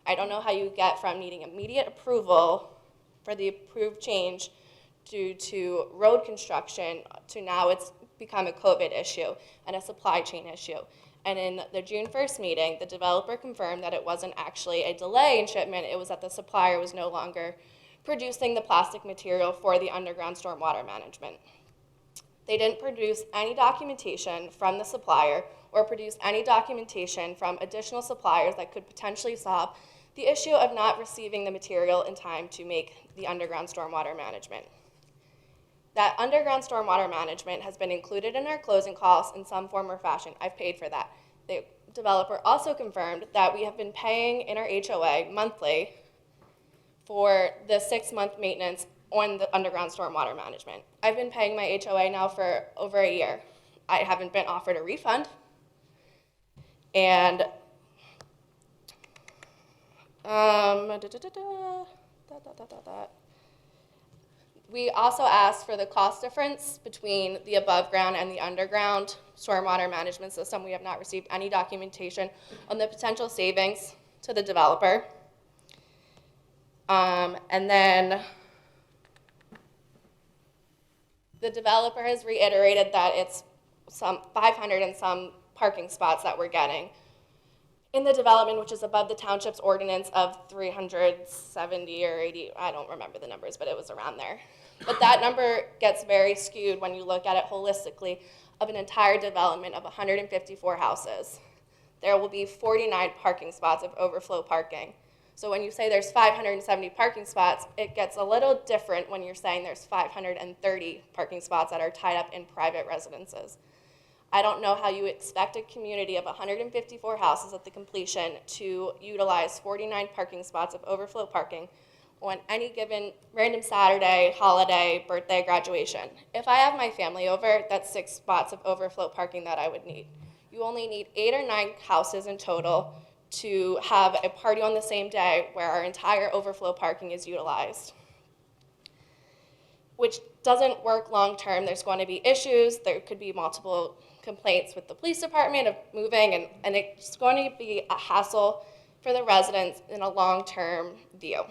I don't know how you get from needing immediate approval for the approved change due to road construction to now it's become a COVID issue and a supply chain issue. And in the June 1st meeting, the developer confirmed that it wasn't actually a delay in shipment, it was that the supplier was no longer producing the plastic material for the underground stormwater management. They didn't produce any documentation from the supplier or produce any documentation from additional suppliers that could potentially solve the issue of not receiving the material in time to make the underground stormwater management. That underground stormwater management has been included in our closing costs in some form or fashion. I've paid for that. The developer also confirmed that we have been paying in our HOA monthly for the 6-month maintenance on the underground stormwater management. I've been paying my HOA now for over a year. I haven't been offered a refund. And we also asked for the cost difference between the above ground and the underground stormwater management system. We have not received any documentation on the potential savings to the developer. And then the developer has reiterated that it's some 500 and some parking spots that we're getting. in the development, which is above the township's ordinance of 370 or 80, I don't remember the numbers, but it was around there. But that number gets very skewed when you look at it holistically of an entire development of 154 houses. There will be 49 parking spots of overflow parking. So when you say there's 570 parking spots, it gets a little different when you're saying there's 530 parking spots that are tied up in private residences. I don't know how you expect a community of 154 houses at the completion to utilize 49 parking spots of overflow parking on any given random Saturday, holiday, birthday, graduation. If I have my family over, that's 6 spots of overflow parking that I would need. You only need 8 or 9 houses in total to have a party on the same day where our entire overflow parking is utilized, which doesn't work long term. There's going to be issues. There could be multiple complaints with the police department of moving, and it's going to be a hassle for the residents in a long-term view.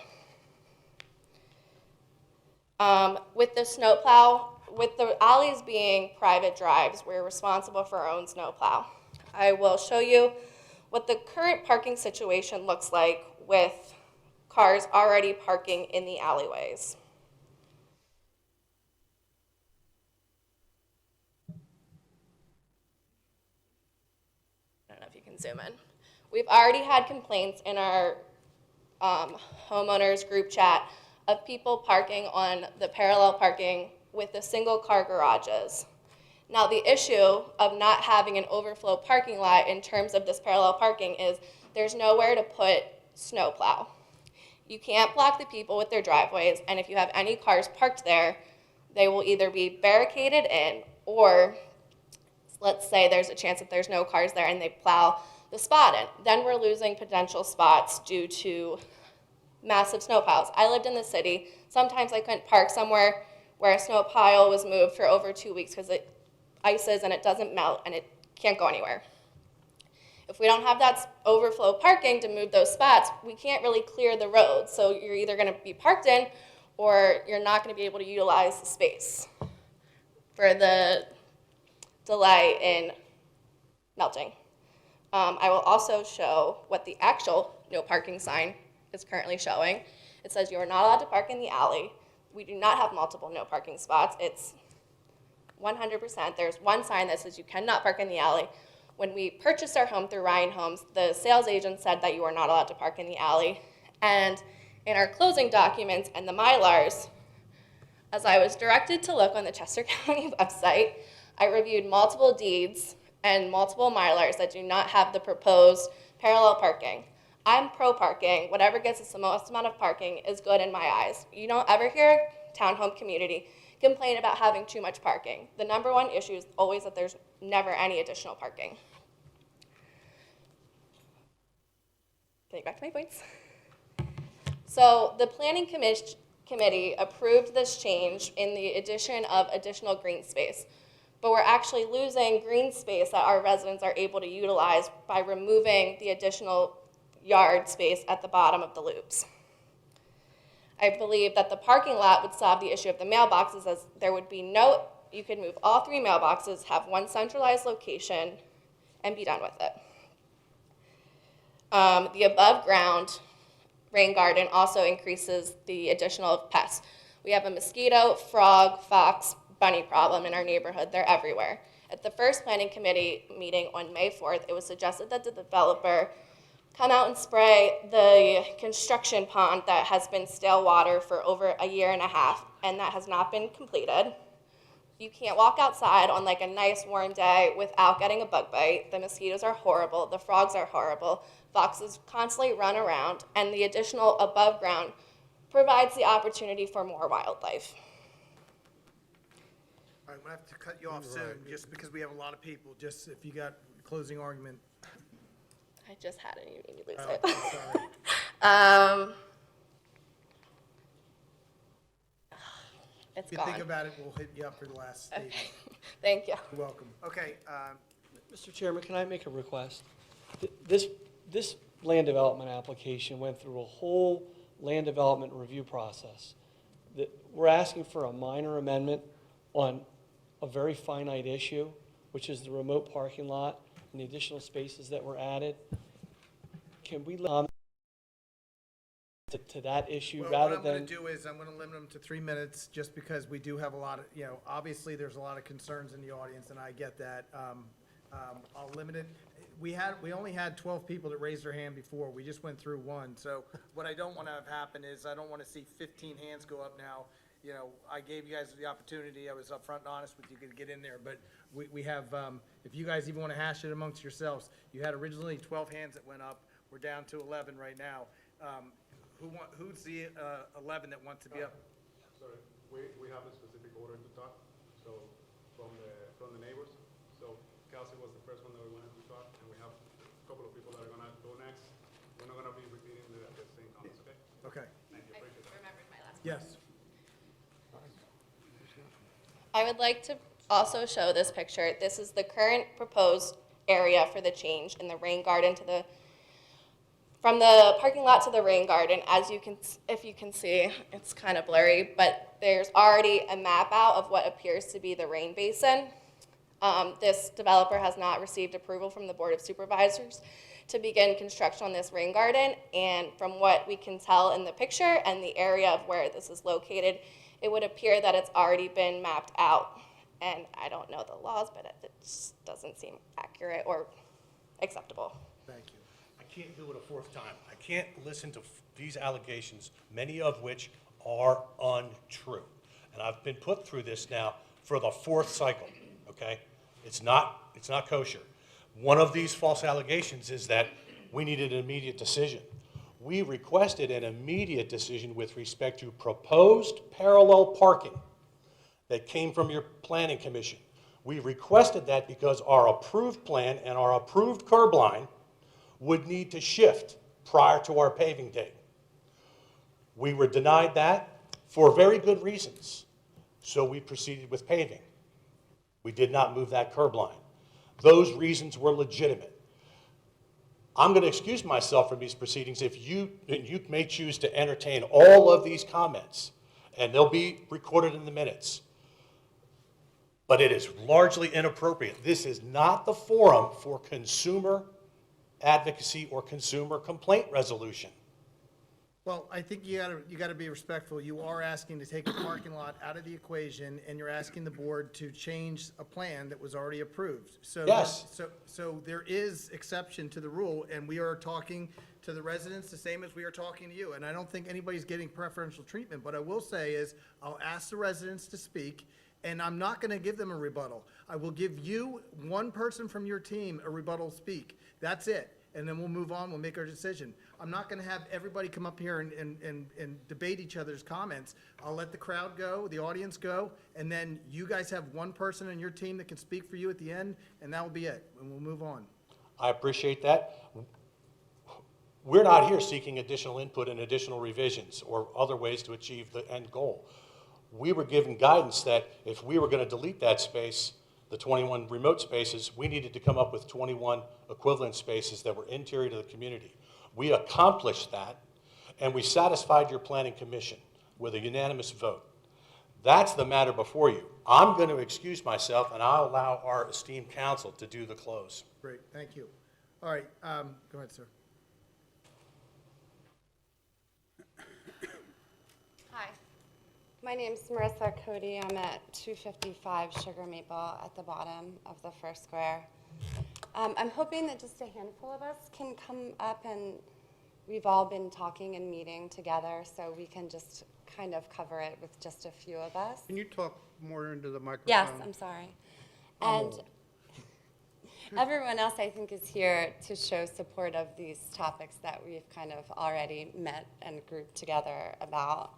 With the snowplow, with the alleys being private drives, we're responsible for our own snowplow. I will show you what the current parking situation looks like with cars already parking in the alleyways. I don't know if you can zoom in. We've already had complaints in our homeowners group chat of people parking on the parallel parking with the single car garages. Now, the issue of not having an overflow parking lot in terms of this parallel parking is there's nowhere to put snowplow. You can't block the people with their driveways, and if you have any cars parked there, they will either be barricaded in, or let's say there's a chance that there's no cars there and they plow the spot in. Then we're losing potential spots due to massive snow piles. I lived in the city. Sometimes I couldn't park somewhere where a snow pile was moved for over 2 weeks because it ices and it doesn't melt and it can't go anywhere. If we don't have that overflow parking to move those spots, we can't really clear the road. So you're either going to be parked in or you're not going to be able to utilize the space for the delay in melting. I will also show what the actual no parking sign is currently showing. It says you are not allowed to park in the alley. We do not have multiple no parking spots. It's 100%. There's one sign that says you cannot park in the alley. When we purchased our home through Ryan Homes, the sales agent said that you are not allowed to park in the alley. And in our closing documents and the Mylars, as I was directed to look on the Chester County website, I reviewed multiple deeds and multiple Mylars that do not have the proposed parallel parking. I'm pro parking. Whatever gets us the most amount of parking is good in my eyes. You don't ever hear a townhome community complain about having too much parking. The number one issue is always that there's never any additional parking. Getting back to my points. So the planning committee approved this change in the addition of additional green space, but we're actually losing green space that our residents are able to utilize by removing the additional yard space at the bottom of the loops. I believe that the parking lot would solve the issue of the mailboxes, as there would be no, you could move all 3 mailboxes, have one centralized location, and be done with it. The above ground rain garden also increases the additional pests. We have a mosquito, frog, fox, bunny problem in our neighborhood. They're everywhere. At the first planning committee meeting on May 4th, it was suggested that the developer come out and spray the construction pond that has been stale water for over a year and a half, and that has not been completed. You can't walk outside on like a nice warm day without getting a bug bite. The mosquitoes are horrible, the frogs are horrible, foxes constantly run around, and the additional above ground provides the opportunity for more wildlife. All right, I'm gonna have to cut you off soon, just because we have a lot of people, just if you got a closing argument. I just had it, you made me lose Oh, it. I'm sorry. It's If you gone. think about it, we'll hit you up for the last statement. Thank you. You're welcome. Okay, Mr. Chairman, can I make a request? This land development application went through a whole land development review process. We're asking for a minor amendment on a very finite issue, which is the remote parking lot and the additional spaces that were added. can we, to that issue Well, rather what I'm going than? to do is I'm going to limit them to 3 minutes, just because we do have a lot of, obviously, there's a lot of concerns in the audience, and I get that. I'll limit it. We only had 12 people that raised their hand before. We just went through one. So what I don't want to have happen is I don't want to see 15 hands go up now. I gave you guys the opportunity. I was upfront and honest with you to get in there. But we have, if you guys even want to hash it amongst yourselves, you had originally 12 hands that went up. We're down to 11 right now. Who's the 11 that wants to be up? Sorry, we have a specific order to talk, so from the neighbors. So Kelsey was the first one that we wanted to talk, and we have a couple of people that are gonna go next. We're not gonna be repeating the same comments, okay? Okay. Thank you, appreciate that. Remembered my last. Yes. I would like to also show this picture. This is the current proposed area for the change in the rain garden from the parking lot to the rain garden. If you can see, it's kind of blurry, but there's already a map out of what appears to be the rain basin. This developer has not received approval from the Board of Supervisors to begin construction on this rain garden, and from what we can tell in the picture and the area of where this is located, it would appear that it's already been mapped out. And I don't know the laws, but it just doesn't seem accurate or acceptable. Thank you. I can't do it a fourth time. I can't listen to these allegations, many of which are untrue. And I've been put through this now for the fourth cycle, okay? It's not kosher. One of these false allegations is that we needed an immediate decision. We requested an immediate decision with respect to proposed parallel parking that came from your planning commission. We requested that because our approved plan and our approved curb line would need to shift prior to our paving date. We were denied that for very good reasons, so we proceeded with paving. We did not move that curb line. Those reasons were legitimate. I'm going to excuse myself from these proceedings if you may choose to entertain all of these comments, and they'll be recorded in the minutes. But it is largely inappropriate. This is not the forum for consumer advocacy or consumer complaint resolution. Well, I think you gotta be respectful. You are asking to take a parking lot out of the equation, and you're asking the board to change a plan that was already approved. So Yes. So there is exception to the rule, and we are talking to the residents the same as we are talking to you. And I don't think anybody's getting preferential treatment. What I will say is, I'll ask the residents to speak, and I'm not gonna give them a rebuttal. I will give you, one person from your team, a rebuttal speak. That's it. And then we'll move on, we'll make our decision. I'm not gonna have everybody come up here and debate each other's comments. I'll let the crowd go, the audience go, and then you guys have one person on your team that can speak for you at the end, and that will be it, and we'll move on. I appreciate that. We're not here seeking additional input and additional revisions or other ways to achieve the end goal. We were given guidance that if we were going to delete that space, the 21 remote spaces, we needed to come up with 21 equivalent spaces that were interior to the community. We accomplished that, and we satisfied your planning commission with a unanimous vote. That's the matter before you. I'm going to excuse myself, and I'll allow our esteemed counsel to do the close. Great, thank you. All right, go ahead, sir. Hi, my name's Marissa Cody. I'm at 255 Sugar Maple at the bottom of the first square. I'm hoping that just a handful of us can come up, and we've all been talking and meeting together, so we can just kind of cover it with just a few of us. Can you talk more into the microphone? Yes, I'm sorry. And everyone else, I think, is here to show support of these topics that we've kind of already met and grouped together about.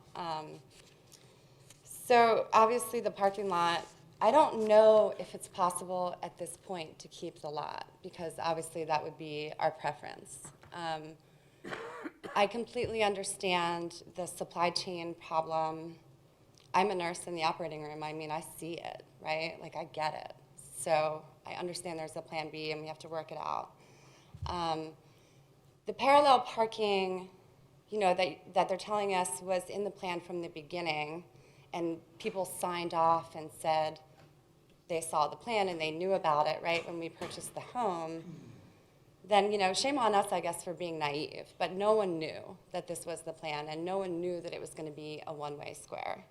So obviously the parking lot, I don't know if it's possible at this point to keep the lot, because obviously that would be our preference. I completely understand the supply chain problem. I'm a nurse in the operating room. I mean, I see it, right? Like, I get it. So I understand there's a plan B and we have to work it out. The parallel parking, you know, that they're telling us was in the plan from the beginning, and people signed off and said they saw the plan and they knew about it, right, when we purchased the home. then, shame on us, I guess, for being naive. But no one knew that this was the plan, and no one knew that it was going to be a one-way square.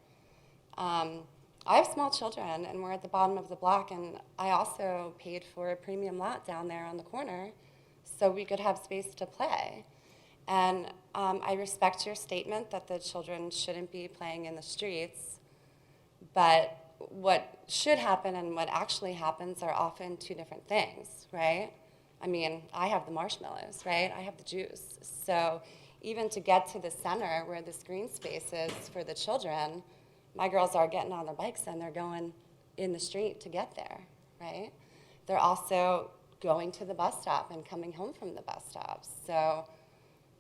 I have small children, and we're at the bottom of the block, and I also paid for a premium lot down there on the corner so we could have space to play. And I respect your statement that the children shouldn't be playing in the streets, but what should happen and what actually happens are often two different things, right? I mean, I have the marshmallows, right? I have the juice. So even to get to the center where this green space is for the children, my girls are getting on their bikes and they're going in the street to get there, right? They're also going to the bus stop and coming home from the bus stops. So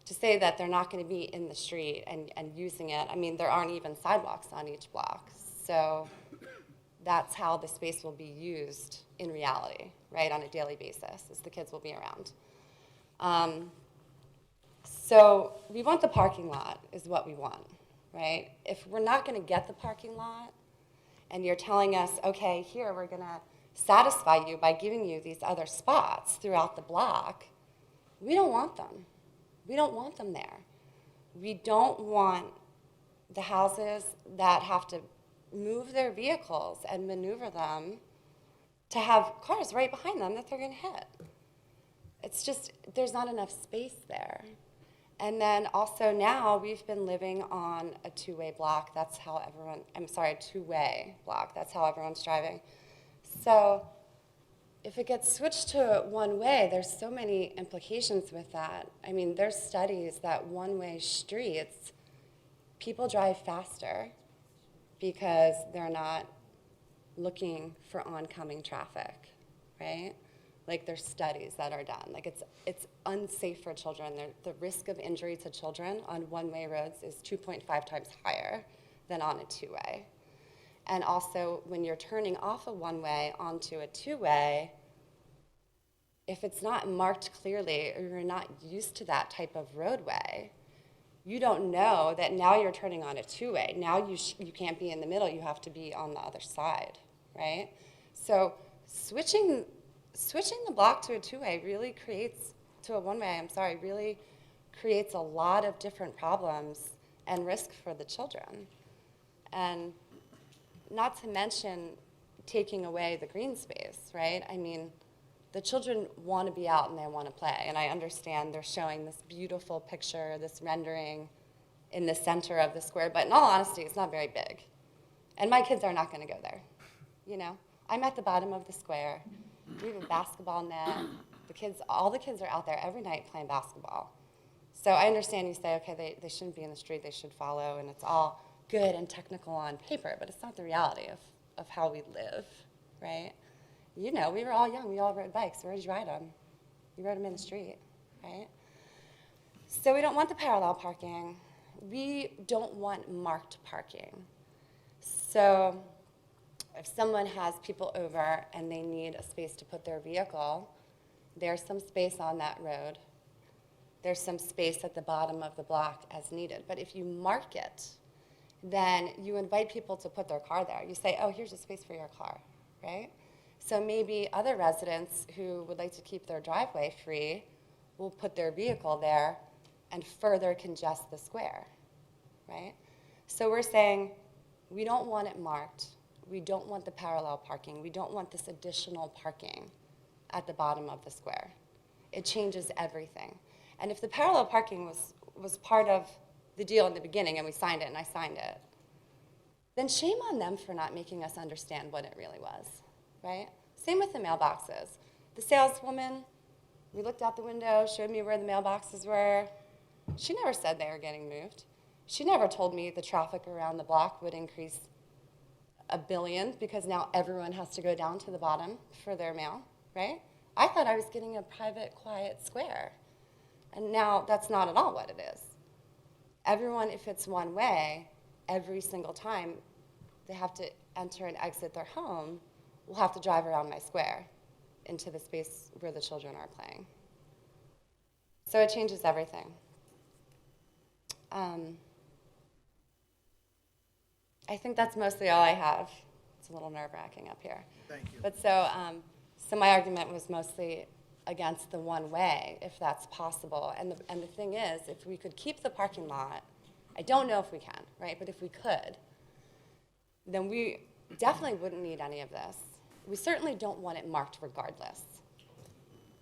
to say that they're not going to be in the street and using it, I mean, there aren't even sidewalks on each block. So that's how the space will be used in reality, right, on a daily basis, as the kids will be around. So we want the parking lot is what we want, right? If we're not going to get the parking lot and you're telling us, okay, here, we're going to satisfy you by giving you these other spots throughout the block, we don't want them. We don't want them there. We don't want the houses that have to move their vehicles and maneuver them to have cars right behind them that they're going to hit. It's just, there's not enough space there. And then also now we've been living on a two-way block. That's how everyone, a two-way block. That's how everyone's driving. So if it gets switched to one way, there's so many implications with that. I mean, there's studies that one-way streets, people drive faster because they're not looking for oncoming traffic, right? Like, there's studies that are done. Like, it's unsafe for children. The risk of injury to children on one-way roads is 2.5 times higher than on a two-way. And also, when you're turning off a one-way onto a two-way, if it's not marked clearly or you're not used to that type of roadway, you don't know that now you're turning on a two-way. Now you can't be in the middle. You have to be on the other side, right? So switching the block to a two-way really creates, to a one-way, really creates a lot of different problems and risk for the children. And not to mention taking away the green space, right? I mean, the children want to be out and they want to play. And I understand they're showing this beautiful picture, this rendering in the center of the square. But in all honesty, it's not very big. And my kids are not going to go there. You know, I'm at the bottom of the square. We have a basketball net. All the kids are out there every night playing basketball. So I understand you say, okay, they shouldn't be in the street, they should follow, and it's all good and technical on paper, but it's not the reality of how we live, right? You know, we were all young, we all rode bikes. Where did you ride them? You rode them in the street, right? So we don't want the parallel parking. We don't want marked parking. So if someone has people over and they need a space to put their vehicle, there's some space on that road. There's some space at the bottom of the block as needed. But if you mark it, then you invite people to put their car there. You say, oh, here's a space for your car, right? So maybe other residents who would like to keep their driveway free will put their vehicle there and further congest the square, right? So we're saying we don't want it marked. We don't want the parallel parking. We don't want this additional parking at the bottom of the square. It changes everything. And if the parallel parking was part of the deal in the beginning and we signed it and I signed it, then shame on them for not making us understand what it really was, right? Same with the mailboxes. The saleswoman, we looked out the window, showed me where the mailboxes were. She never said they were getting moved. She never told me the traffic around the block would increase 1 billion because now everyone has to go down to the bottom for their mail, right? I thought I was getting a private, quiet square. And now that's not at all what it is. Everyone, if it's one way, every single time they have to enter and exit their home, will have to drive around my square into the space where the children are playing. So it changes everything. I think that's mostly all I have. It's a little nerve-wracking up here. Thank you. But so my argument was mostly against the one-way, if that's possible. And the thing is, if we could keep the parking lot, I don't know if we can, right? But if we could, then we definitely wouldn't need any of this. We certainly don't want it marked regardless.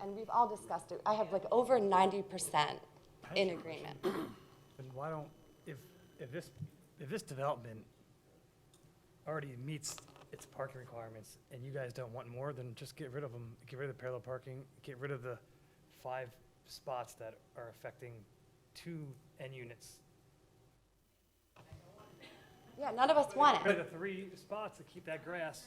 And we've all discussed it. I have like over 90% in agreement. And why don't, if this development already meets its parking requirements and you guys don't want more, then just get rid of them, get rid of the parallel parking, get rid of the 5 spots that are affecting 2 end units. Yeah, none of us want Get rid it. of the 3 spots to keep that grass,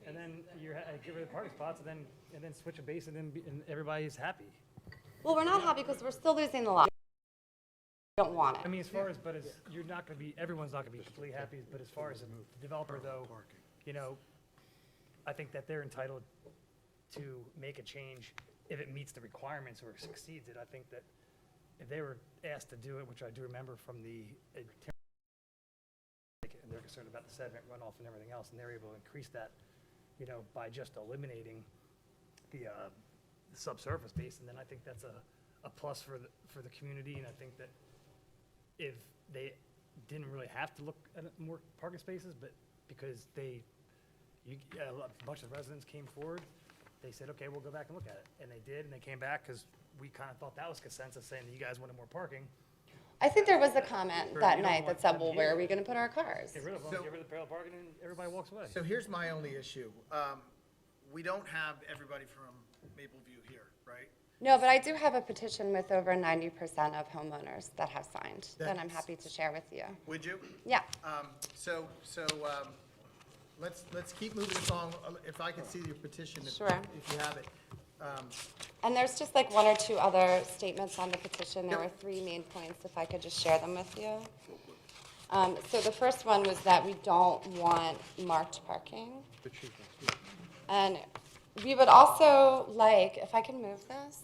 and then get rid of the parking spots, and then switch a base, and and everybody's happy. Well, we're not happy because we're still losing the lot. We don't want I it. mean, you're not gonna be, everyone's not gonna be completely happy, but as far as the developer though, you know, I think that they're entitled to make a change if it meets the requirements or succeeds it. I think that if they were asked to do it, which I do remember from and they're concerned about the sediment runoff and everything else, and they're able to increase that, you know, by just eliminating the subsurface basin, then I think that's a plus for the community, and I think that if they didn't really have to look at more parking spaces, but because a bunch of residents came forward, they said, okay, we'll go back and look at it. And they did, and they came back because we kind of thought that was consensus, saying that you guys wanted more parking. I think there was a comment Or that you don't night want that said, them well, here. where are we going to put our cars? Get rid of them, So- get rid of the parallel parking, and everybody walks away. So here's my only issue. We don't have everybody from Mapleview here, right? No, but I do have a petition with over 90% of homeowners that have signed that I'm That's- happy to share with you. Would you? Yeah. Let's keep moving this along. If I could see your petition, Sure. if you have it. And there's just like 1 or 2 other statements on the petition. There Yep. were 3 main points, if I could just share them with you. So the first one was that we don't want marked parking. And we would also like, if I can move this.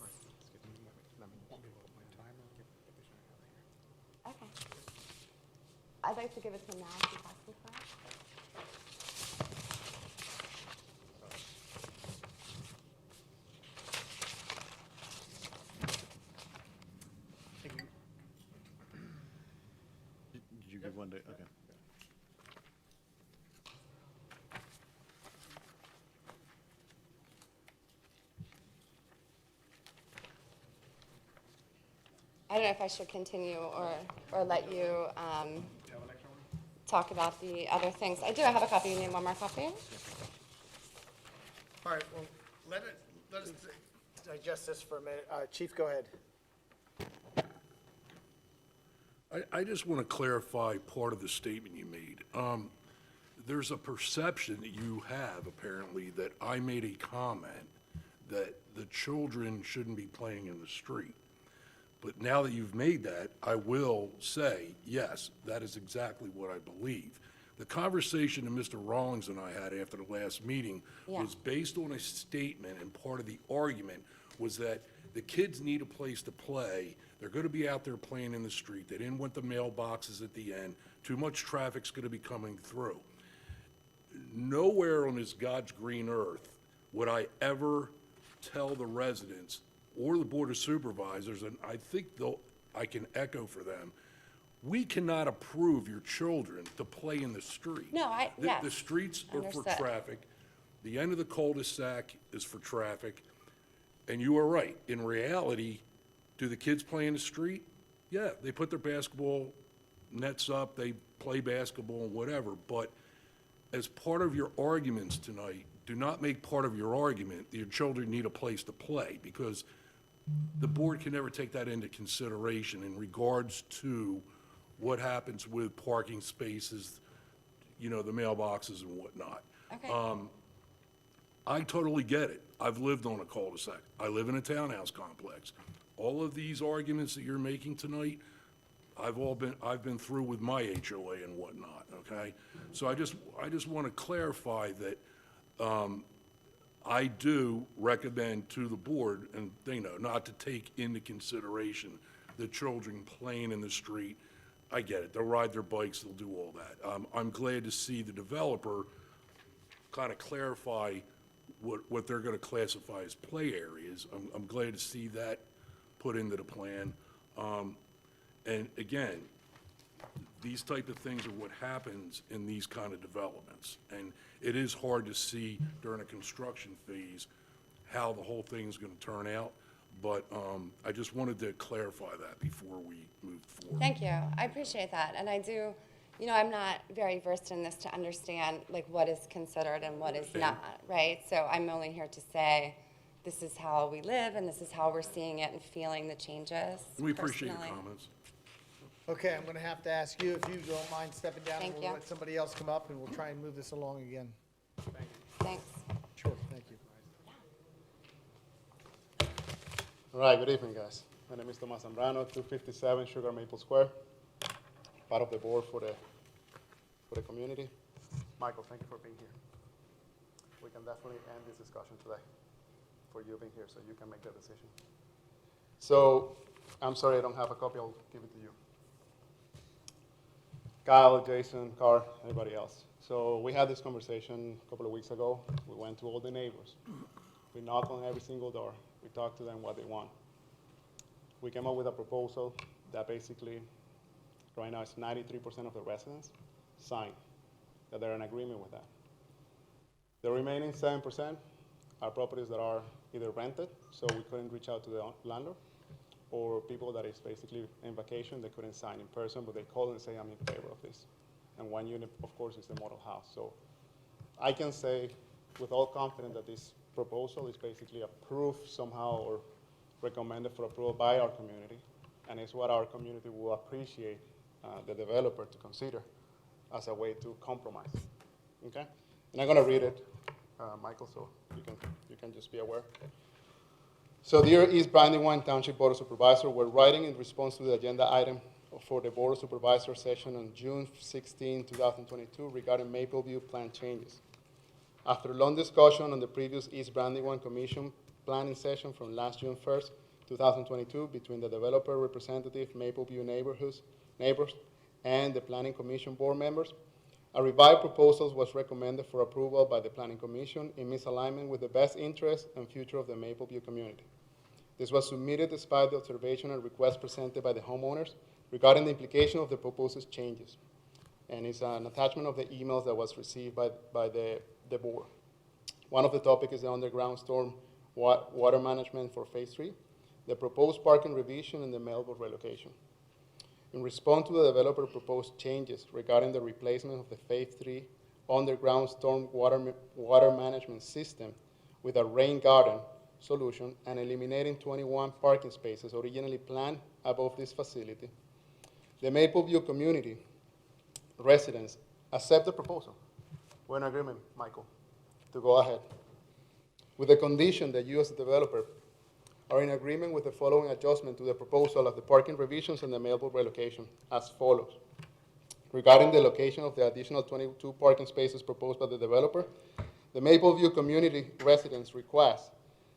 Okay. I'd like to give it to him now, if he's asking for it. Did you give one to, okay. I don't know if I should continue or let you talk about the other things. I do, I have a copy. You need one more copy? All right, well, let us digest this for a minute. Chief, go ahead. I just want to clarify part of the statement you made. There's a perception that you have, apparently, that I made a comment that the children shouldn't be playing in the street. But now that you've made that, I will say, yes, that is exactly what I believe. The conversation that Mr. Rawlings and I had after the last meeting Yeah. was based on a statement, and part of the argument was that the kids need a place to play. They're going to be out there playing in the street. They didn't want the mailboxes at the end. Too much traffic's going to be coming through. Nowhere on this God's green earth would I ever tell the residents or the Board of Supervisors, and I think I can echo for them, we cannot approve your children to play in the street. No, yes. The streets are for Understood. traffic. The end of the cul-de-sac is for traffic. And you are right. In reality, do the kids play in the street? Yeah, they put their basketball nets up, they play basketball and whatever. But as part of your arguments tonight, do not make part of your argument that your children need a place to play, because the board can never take that into consideration in regards to what happens with parking spaces, you know, the mailboxes and whatnot. Okay. I totally get it. I've lived on a cul-de-sac. I live in a townhouse complex. All of these arguments that you're making tonight, I've been through with my HOA and whatnot, okay? So I just want to clarify that, I do recommend to the board, and they know, not to take into consideration the children playing in the street. I get it. They'll ride their bikes, they'll do all that. I'm glad to see the developer kind of clarify what they're gonna classify as play areas. I'm glad to see that put into the plan. And again, these type of things are what happens in these kind of developments. And it is hard to see during a construction phase how the whole thing's gonna turn out. But I just wanted to clarify that before we move forward. Thank you. I appreciate that. And I do, you know, I'm not very versed in this to understand like what is considered and what is not, right? So I'm only here to say, this is how we live and this is how we're seeing it and feeling the changes. We appreciate your personally. comments. Okay, I'm going to have to ask you if you don't mind stepping down, and Thank we'll you. let somebody else come up, and we'll try and move this along again. Thanks. Sure, thank you. All right, good evening, guys. My name is Tomas Zambrano, 257 Sugar Maple Square, part of the board for the community. Michael, thank you for being here. We can definitely end this discussion today for you being here so you can make the decision. So, I'm sorry I don't have a copy, I'll give it to you. Kyle, Jason, Carr, everybody else. So we had this conversation a couple of weeks ago. We went to all the neighbors. We knocked on every single door. We talked to them what they want. We came up with a proposal that basically, right now, it's 93% of the residents signed that they're in agreement with that. The remaining 7% are properties that are either rented, so we couldn't reach out to the landlord, or people that is basically in vacation, they couldn't sign in person, but they call and say, I'm in favor of this. And one unit, of course, is the model house. So I can say with all confidence that this proposal is basically approved somehow or recommended for approval by our community, and it's what our community will appreciate the developer to consider as a way to compromise, okay? And I'm gonna read it, Michael, so you can just be aware. So dear East Brandywine Township Board of Supervisors, we're writing in response to the agenda item for the Board of Supervisors session on June 16, 2022 regarding Mapleview plan changes. After long discussion on the previous East Brandywine Commission planning session from last June 1st, 2022 between the developer representative, Mapleview neighbors, and the Planning Commission board members, a revised proposal was recommended for approval by the Planning Commission in misalignment with the best interest and future of the Mapleview community. This was submitted despite the observation and request presented by the homeowners regarding the implication of the proposed changes. And it's an attachment of the emails that was received by the board. One of the topics is the underground storm water management for Phase 3, the proposed parking revision, and the mailbox relocation. In response to the developer proposed changes regarding the replacement of the Phase 3 underground storm water management system with a rain garden solution and eliminating 21 parking spaces originally planned above this facility, the Mapleview community residents accept the proposal. We're in agreement, Michael, to go ahead, with the condition that you as a developer are in agreement with the following adjustment to the proposal of the parking revisions and the mailbox relocation as follows. Regarding the location of the additional 22 parking spaces proposed by the developer, the Mapleview community residents request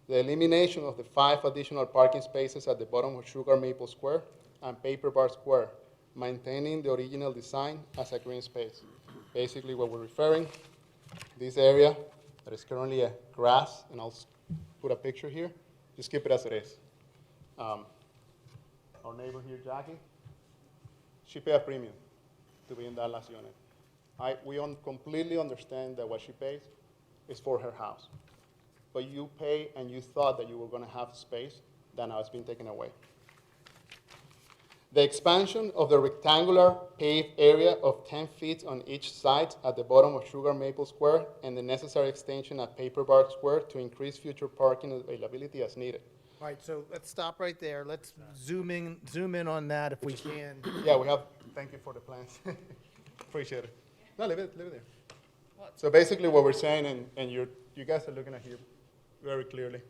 the elimination of the 5 additional parking spaces at the bottom of Sugar Maple Square and Paper Bar Square, maintaining the original design as a green space. Basically what we're referring, this area that is currently a grass, and I'll put a picture here, just keep it as it is. Our neighbor here, Jackie, she paid a premium to be in that last unit. We completely understand that what she pays is for her house. But you pay and you thought that you were gonna have space that now it's been taken away. The expansion of the rectangular paved area of 10 feet on each side at the bottom of Sugar Maple Square and the necessary extension at Paper Bar Square to increase future parking availability as needed. All right, so let's stop right there. Let's zoom in on that if we can. Yeah, we have, thank you for the plans. Appreciate it. No, leave it there. So basically what we're saying, and you guys are looking at here very clearly.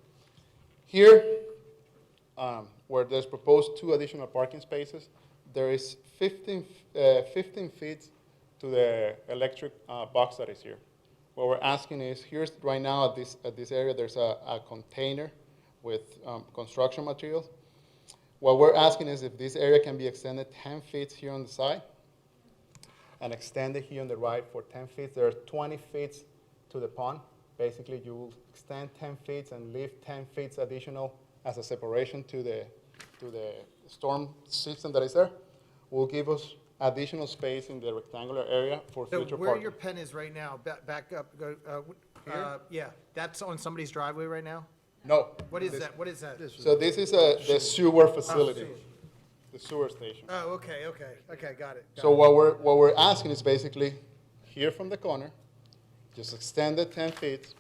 Here, where there's proposed 2 additional parking spaces, there is 15 feet to the electric box that is here. What we're asking is, here's right now at this area, there's a container with construction materials. What we're asking is if this area can be extended 10 feet here on the side and extended here on the right for 10 feet. There are 20 feet to the pond basically you will extend 10 feet and leave 10 feet additional as a separation to the storm system that is there. Will give us additional space in the rectangular area for So future where parking. your pen is right now, back up, go, yeah, that's on somebody's driveway right now? No. What is that? What is that? So this is the sewer facility, sewer. the sewer station. Oh, okay, got it. So what we're asking is basically here from the corner, just extend it 10 feet,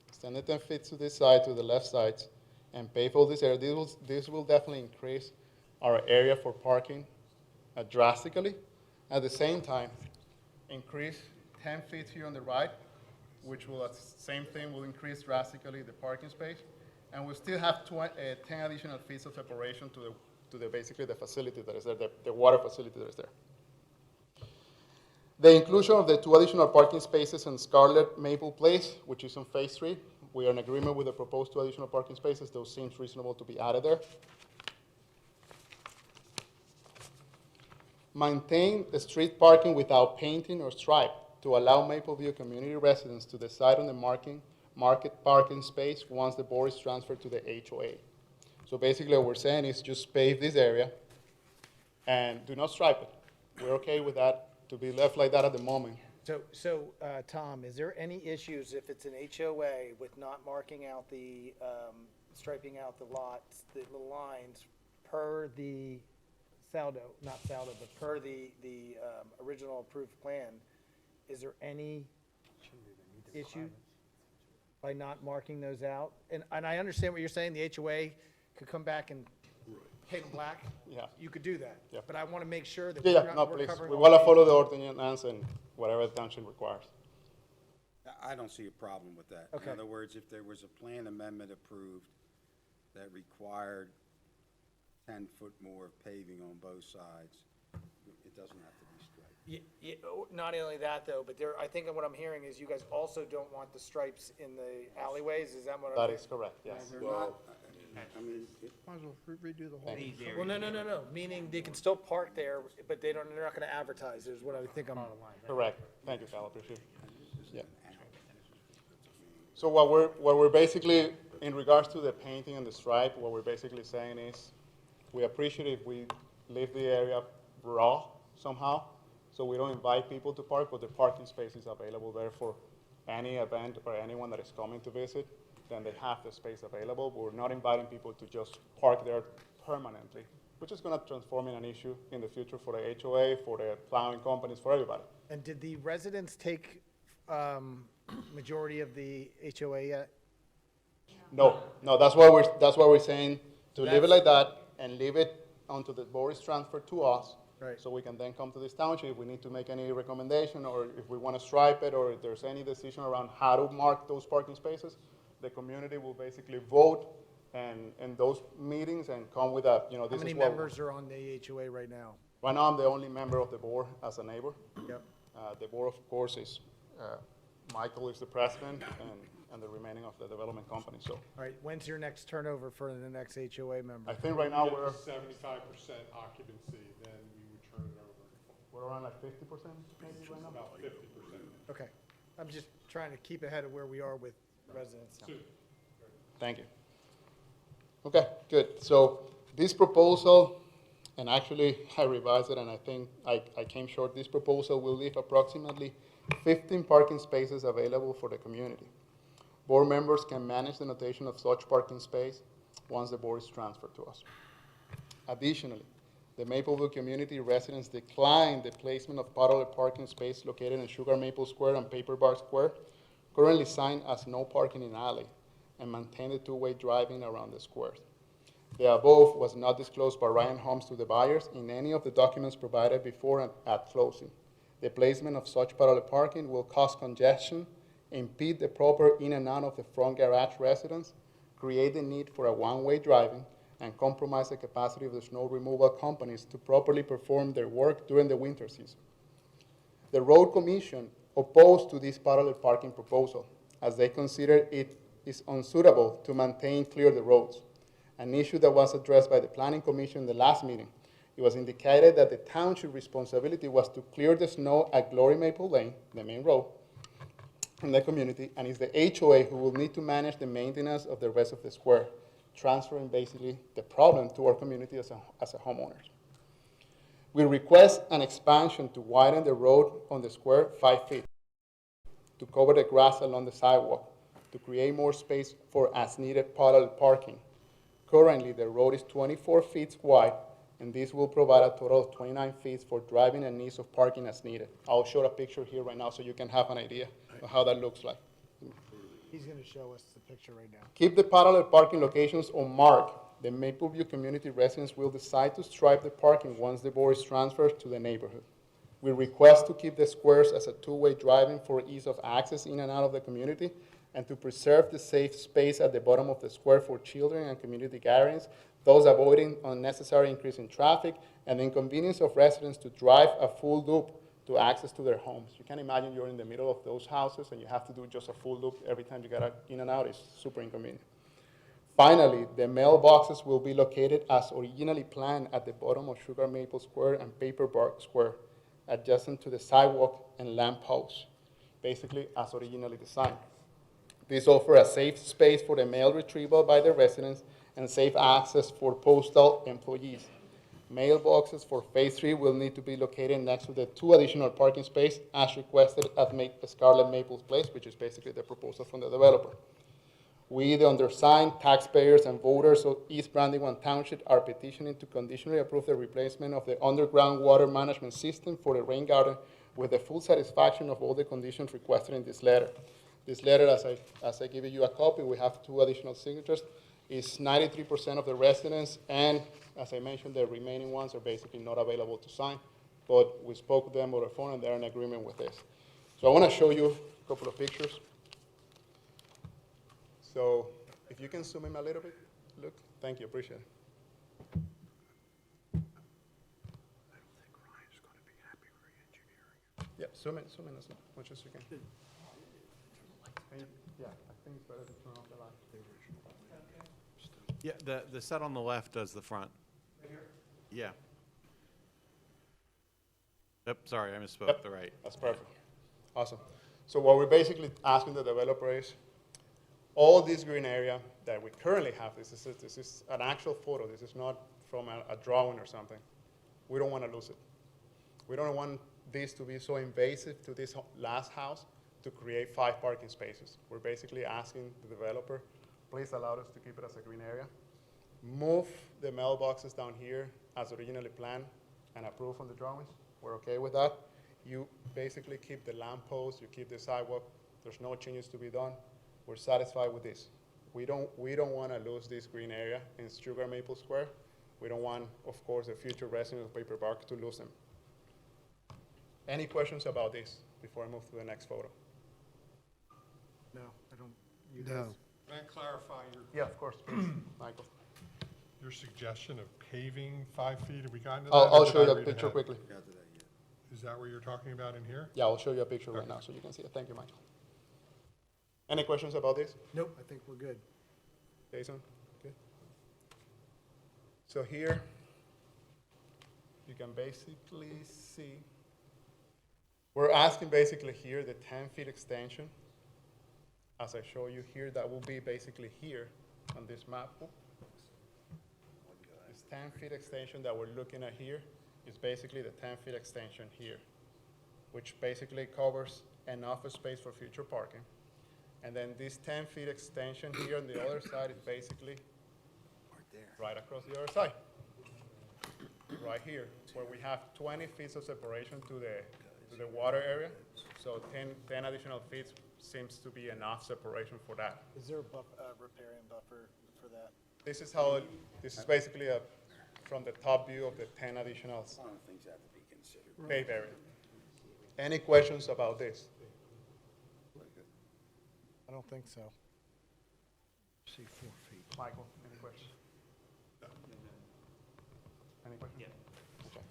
extend it 10 feet to this side, to the left side, and pave all this area. This will definitely increase our area for parking drastically. At the same time, increase 10 feet here on the right, which will, same thing, will increase drastically the parking space. And we'll still have 10 additional feet of separation to the basically the facility that is there, the water facility that is there. The inclusion of the 2 additional parking spaces in Scarlet Maple Place, which is on Phase 3. We are in agreement with the proposed 2 additional parking spaces. Those seems reasonable to be added there. Maintain the street parking without painting or stripe to allow Mapleview community residents to decide on the market parking space once the board is transferred to the HOA. So basically what we're saying is just pave this area and do not stripe it. We're okay with that, to be left like that at the moment. So, Tom, is there any issues if it's an HOA with not marking out the, striping out the lots, the little lines per the not Saldo, but per the original approved plan? Is there any issue by not marking those out? And I understand what you're saying, the HOA could come back and paint them black. Yeah. You could do that. Yeah. But I want to make sure that Yeah, no, we're please. covering We all want to bases. follow the ordinance and whatever the township requires. I don't see a problem with that. Okay. In other words, if there was a plan amendment approved that required 10-foot more of paving on both sides, it doesn't have to be striped. Not only that, though, but I think what I'm hearing is you guys also don't want the stripes in the alleyways, is that what I'm That hearing? is correct, yes. They're not, I mean, Might as well redo the whole. These Well, areas. no, meaning they can still park there, but they're not gonna advertise, is what I think I'm. Correct. Thank you, Cal, appreciate it. Yeah. So what we're basically, in regards to the painting and the stripe, what we're basically saying is, we appreciate if we leave the area raw somehow, so we don't invite people to park, but the parking space is available there for any event or anyone that is coming to visit, then they have the space available. We're not inviting people to just park there permanently, which is gonna transform in an issue in the future for the HOA, for the plowing companies, for everybody. And did the residents take, majority of the HOA yet? No, that's why we're saying to leave it like that and leave it until the board is transferred to us. Right. So we can then come to this township if we need to make any recommendation, or if we want to stripe it, or if there's any decision around how to mark those parking spaces, the community will basically vote and in those meetings and come with a, How this is many what. members are on the HOA right now? Right now, I'm the only member of the board as a neighbor. Yep. The board, of course, is, Michael is the president and the remaining of the development company, so. All right, when's your next turnover for the next HOA member? I think right now we're 75% occupancy, then we would turn it over. We're around like 50% maybe right now? About 50%. Okay, I'm just trying to keep ahead of where we are with residents. Thank you. Okay, good. So this proposal, and actually I revised it and I think I came short. This proposal will leave approximately 15 parking spaces available for the community. Board members can manage the notation of such parking space once the board is transferred to us. Additionally, the Mapleville community residents declined the placement of parallel parking space located in Sugar Maple Square and Paper Bar Square, currently signed as no parking in alley, and maintain the two-way driving around the squares. The above was not disclosed by Ryan Holmes to the buyers in any of the documents provided before and at closing. The placement of such parallel parking will cause congestion, impede the proper in and out of the front garage residence, create the need for a one-way driving, and compromise the capacity of the snow removal companies to properly perform their work during the winter season. The Road Commission opposed to this parallel parking proposal, as they consider it is unsuitable to maintain clear the roads, an issue that was addressed by the Planning Commission in the last meeting. It was indicated that the township responsibility was to clear the snow at Glory Maple Lane, the main road, from the community, and it's the HOA who will need to manage the maintenance of the rest of the square, transferring basically the problem to our community as a homeowner. We request an expansion to widen the road on the square 5 feet, to cover the grass along the sidewalk, to create more space for as-needed parallel parking. Currently, the road is 24 feet wide, and this will provide a total of 29 feet for driving and needs of parking as needed. I'll show a picture here right now so you can have an idea of how that looks like. He's going to show us the picture right now. Keep the parallel parking locations on mark. The Mapleview community residents will decide to stripe the parking once the board is transferred to the neighborhood. We request to keep the squares as a two-way driving for ease of access in and out of the community, and to preserve the safe space at the bottom of the square for children and community gatherings, thus avoiding unnecessary increase in traffic and the inconvenience of residents to drive a full loop to access to their homes. You can imagine you're in the middle of those houses and you have to do just a full loop every time you get in and out. It's super inconvenient. Finally, the mailboxes will be located as originally planned at the bottom of Sugar Maple Square and Paper Bark Square, adjacent to the sidewalk and lamp posts, basically as originally designed. These offer a safe space for the mail retrieval by the residents and safe access for postal employees. Mailboxes for Phase 3 will need to be located next to the 2 additional parking spaces as requested at Scarlet Maples Place, which is basically the proposal from the developer. We, the undersigned, taxpayers, and voters of East Brandywine Township are petitioning to conditionally approve the replacement of the underground water management system for the rain garden with the full satisfaction of all the conditions requested in this letter. This letter, as I give you a copy, we have 2 additional signatures, is 93% of the residents, and as I mentioned, the remaining ones are basically not available to sign, but we spoke with them over the phone and they're in agreement with this. So I want to show you a couple of pictures. So if you can zoom in a little bit, look, thank you, appreciate it. Yeah, zoom in as much as you can. Yeah, I think it's better to turn off the light. Yeah, the set on the left does the front. Right here? Yeah. Yep, sorry, I misspoke, Yep, the right. that's perfect. Awesome. So what we're basically asking the developer is, all this green area that we currently have, this is an actual photo, this is not from a drawing or something. We don't want to lose it. We don't want this to be so invasive to this last house to create 5 parking spaces. We're basically asking the developer, please allow us to keep it as a green area. Move the mailboxes down here as originally planned and approved on the drawings. We're okay with that. You basically keep the lamp post, you keep the sidewalk. There's no changes to be done. We're satisfied with this. We don't want to lose this green area in Sugar Maple Square. We don't want, of course, the future residents of Paper Bark to lose them. Any questions about this before I move to the next photo? No, I don't. You No. guys- Can I clarify Yeah, of course, please, Michael. your suggestion of paving 5 feet? Have we gotten to that? I'll or did show I you a read picture ahead? quickly. Is that what you're talking about in here? Yeah, I'll show you a picture right now so you can see it. Thank you, Michael. Any questions about this? Nope, I think we're good. Jason? Good. So here, you can basically see, we're asking basically here the 10-feet extension. As I show you here, that will be basically here on this map. This 10-feet extension that we're looking at here is basically the 10-feet extension here, which basically covers enough space for future parking. And then this 10-feet extension here on the other side is basically right across the other side. Right here, where we have 20 feet of separation to the water area. So 10 additional feet seems to be enough separation for that. Is there a riparian buffer for that? This is basically from the top view of the 10 additional One of the things that have to be considered. paved area. Any questions about this? I don't think so. See 4 feet. Michael, any questions? Any questions? Okay.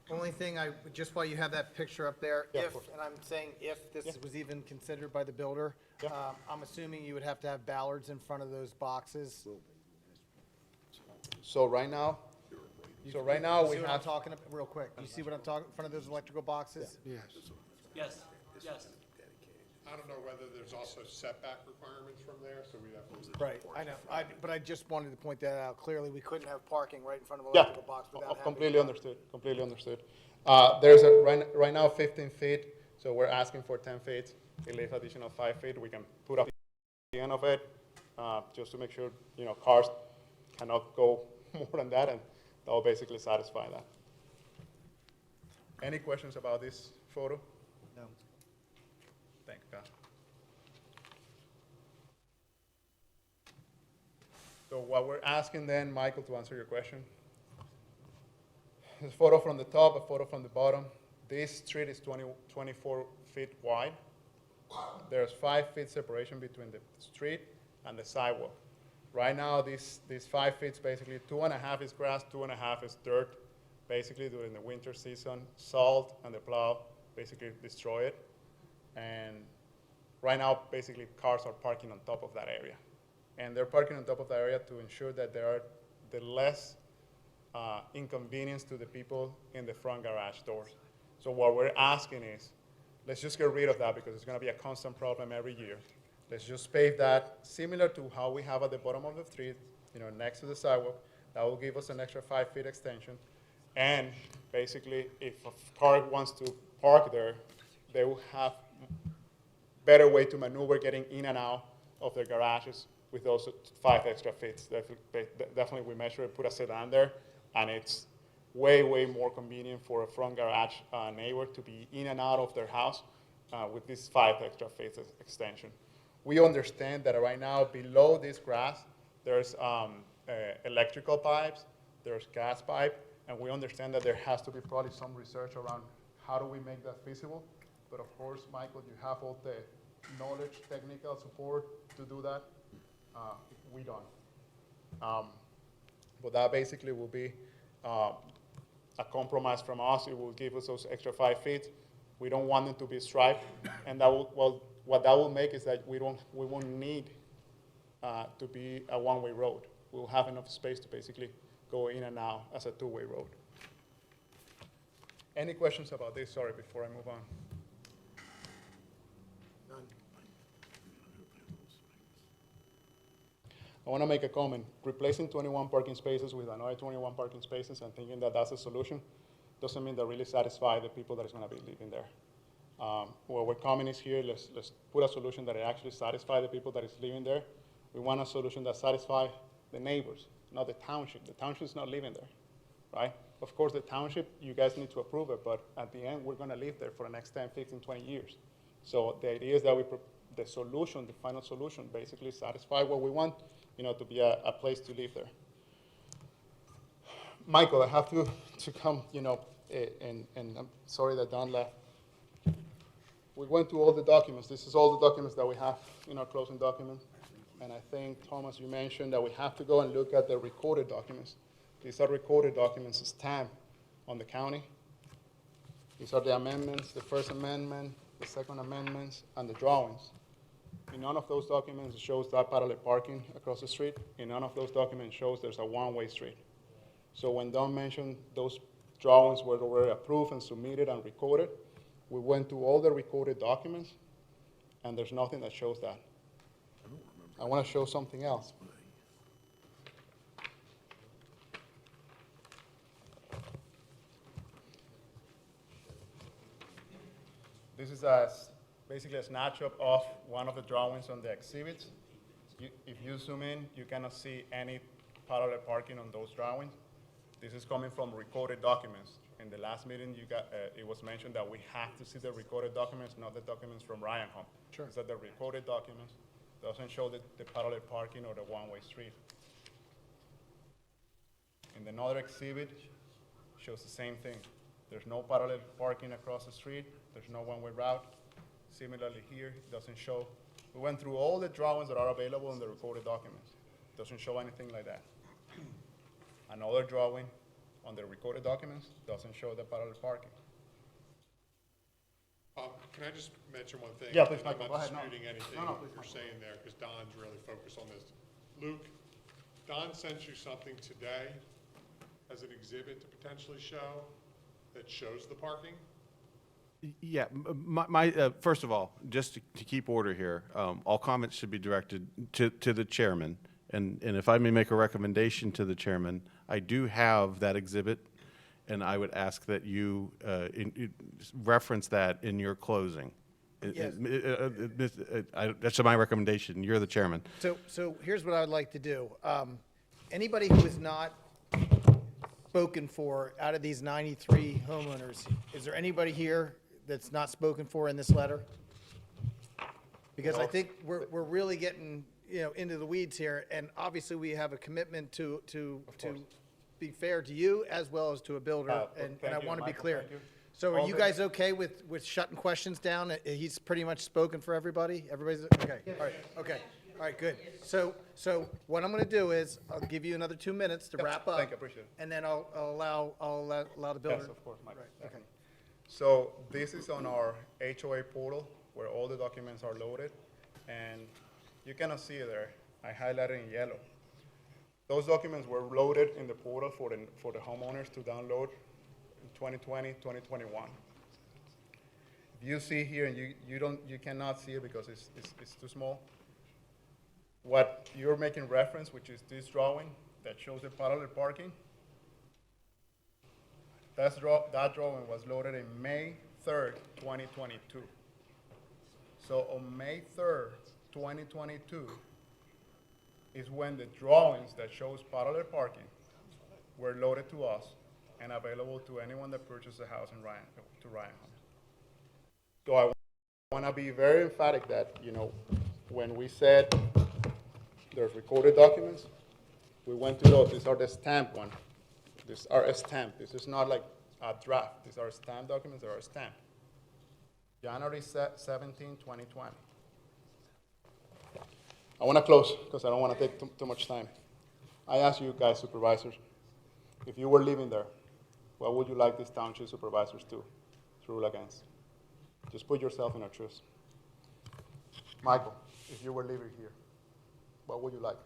Only thing just while you have that picture up there, Yeah, of if, course. and I'm saying if this Yeah. was even considered by the builder, Yeah. I'm assuming you would have to have ballards in front of those boxes. So right now, You So see right now, we what I'm have- talking about, real quick, you see what I'm talking, in front of those electrical boxes? Yes. Yes, yes. I don't know whether there's also setback requirements from there, so we'd have to. Right, I know, but I just wanted to point that out. Clearly, we couldn't have parking right in front of an Yeah, electrical box without having. completely understood, completely understood. There's right now 15 feet, so we're asking for 10 feet. It leaves additional 5 feet. We can put up the end of it, just to make sure, cars cannot go more than that, and that will basically satisfy that. Any questions about this photo? No. Thank you, Kyle. So what we're asking then, Michael, to answer your question, is a photo from the top, a photo from the bottom. This street is 24 feet wide. There's 5 feet separation between the street and the sidewalk. Right now, these 5 feet, basically 2.5 is grass, 2.5 is dirt. Basically, during the winter season, salt and the plow basically destroy it. And right now, basically, cars are parking on top of that area. And they're parking on top of that area to ensure that there are the less inconvenience to the people in the front garage doors. So what we're asking is, let's just get rid of that because it's going to be a constant problem every year. Let's just pave that similar to how we have at the bottom of the street, next to the sidewalk. That will give us an extra 5 feet extension. And basically, if a car wants to park there, they will have better way to maneuver getting in and out of their garages with those 5 extra feet. Definitely, we measure it, put a sedan there, and it's way, way more convenient for a front garage neighbor to be in and out of their house with this 5 extra feet extension. We understand that right now, below this grass, there's electrical pipes, there's gas pipe, and we understand that there has to be probably some research around how do we make that feasible. But of course, Michael, you have all the knowledge, technical support to do that. We don't. But that basically will be a compromise from us. It will give us those extra 5 feet. We don't want them to be striped, and that will, what that will make is that we won't need to be a one-way road. We'll have enough space to basically go in and out as a two-way road. Any questions about this? Sorry, before I move on. None. I want to make a comment. Replacing 21 parking spaces with another 21 parking spaces and thinking that that's a solution doesn't mean that really satisfy the people that is going to be living there. What we're coming is here, let's put a solution that actually satisfy the people that is living there. We want a solution that satisfy the neighbors, not the township. The township is not living there, right? Of course, the township, you guys need to approve it, but at the end, we're going to live there for the next 10, 15, 20 years. So the idea is that the solution, the final solution, basically satisfy what we want, to be a place to live there. Michael, I have to come, and I'm sorry that Don left. We went through all the documents. This is all the documents that we have in our closing document. And I think, Thomas, you mentioned that we have to go and look at the recorded documents. These are recorded documents stamped on the county. These are the amendments, the first amendment, the second amendments, and the drawings. In none of those documents shows that parallel parking across the street. In none of those documents shows there's a one-way street. So when Don mentioned those drawings were already approved and submitted and recorded, we went through all the recorded documents, and there's nothing that shows that. I want to show something else. This is basically a snapshot of one of the drawings on the exhibits. If you zoom in, you cannot see any parallel parking on those drawings. This is coming from recorded documents. In the last meeting, it was mentioned that we have to see the recorded documents, not the documents from Ryan Home. Sure. It's that the recorded documents doesn't show the parallel parking or the one-way street. In another exhibit, shows the same thing. There's no parallel parking across the street. There's no one-way route. Similarly here, it doesn't show. We went through all the drawings that are available in the recorded documents. It doesn't show anything like that. Another drawing on the recorded documents doesn't show the parallel parking. Can I just mention one thing? Yeah, please, I'm Michael, not go ahead. No. disputing anything No, please, you're Michael. saying there, because Don's really focused on this. Luke, Don sent you something today as an exhibit to potentially show that shows the parking? Yeah, first of all, just to keep order here, all comments should be directed to the chairman. And if I may make a recommendation to the chairman, I do have that exhibit, and I would ask that you reference that in your closing. Yes. That's my recommendation. You're the chairman. So here's what I would like to do. Anybody who is not spoken for out of these 93 homeowners, is there anybody here that's not spoken for in this letter? Because I think we're really getting, into the weeds here, and obviously we have a commitment to be fair to you as well as to a builder, and I want to be clear. So are you guys okay with shutting questions down? He's pretty much spoken for everybody? Everybody's, okay, all right, okay. All right, good. So what I'm going to do is, I'll give you another 2 minutes to wrap up. Thank you, appreciate it. And then I'll allow the builder. Yes, of course, Mike. Right, okay. So this is on our HOA portal where all the documents are loaded, and you cannot see it there. I highlighted in yellow. Those documents were loaded in the portal for the homeowners to download in 2020, 2021. You see here, and you cannot see it because it's too small. What you're making reference, which is this drawing that shows the parallel parking, that drawing was loaded in May 3rd, 2022. So on May 3rd, 2022 is when the drawings that shows parallel parking were loaded to us and available to anyone that purchased a house in Ryan Homes. So I want to be very emphatic that, when we said there's recorded documents, we went to those. These are the stamped one. These are stamped. This is not like a draft. These are stamped documents that are stamped. January 17, 2020. I want to close because I don't want to take too much time. I ask you guys, supervisors, if you were living there, what would you like these township supervisors to rule against? Just put yourself in our shoes. Michael, if you were living here, what would you like?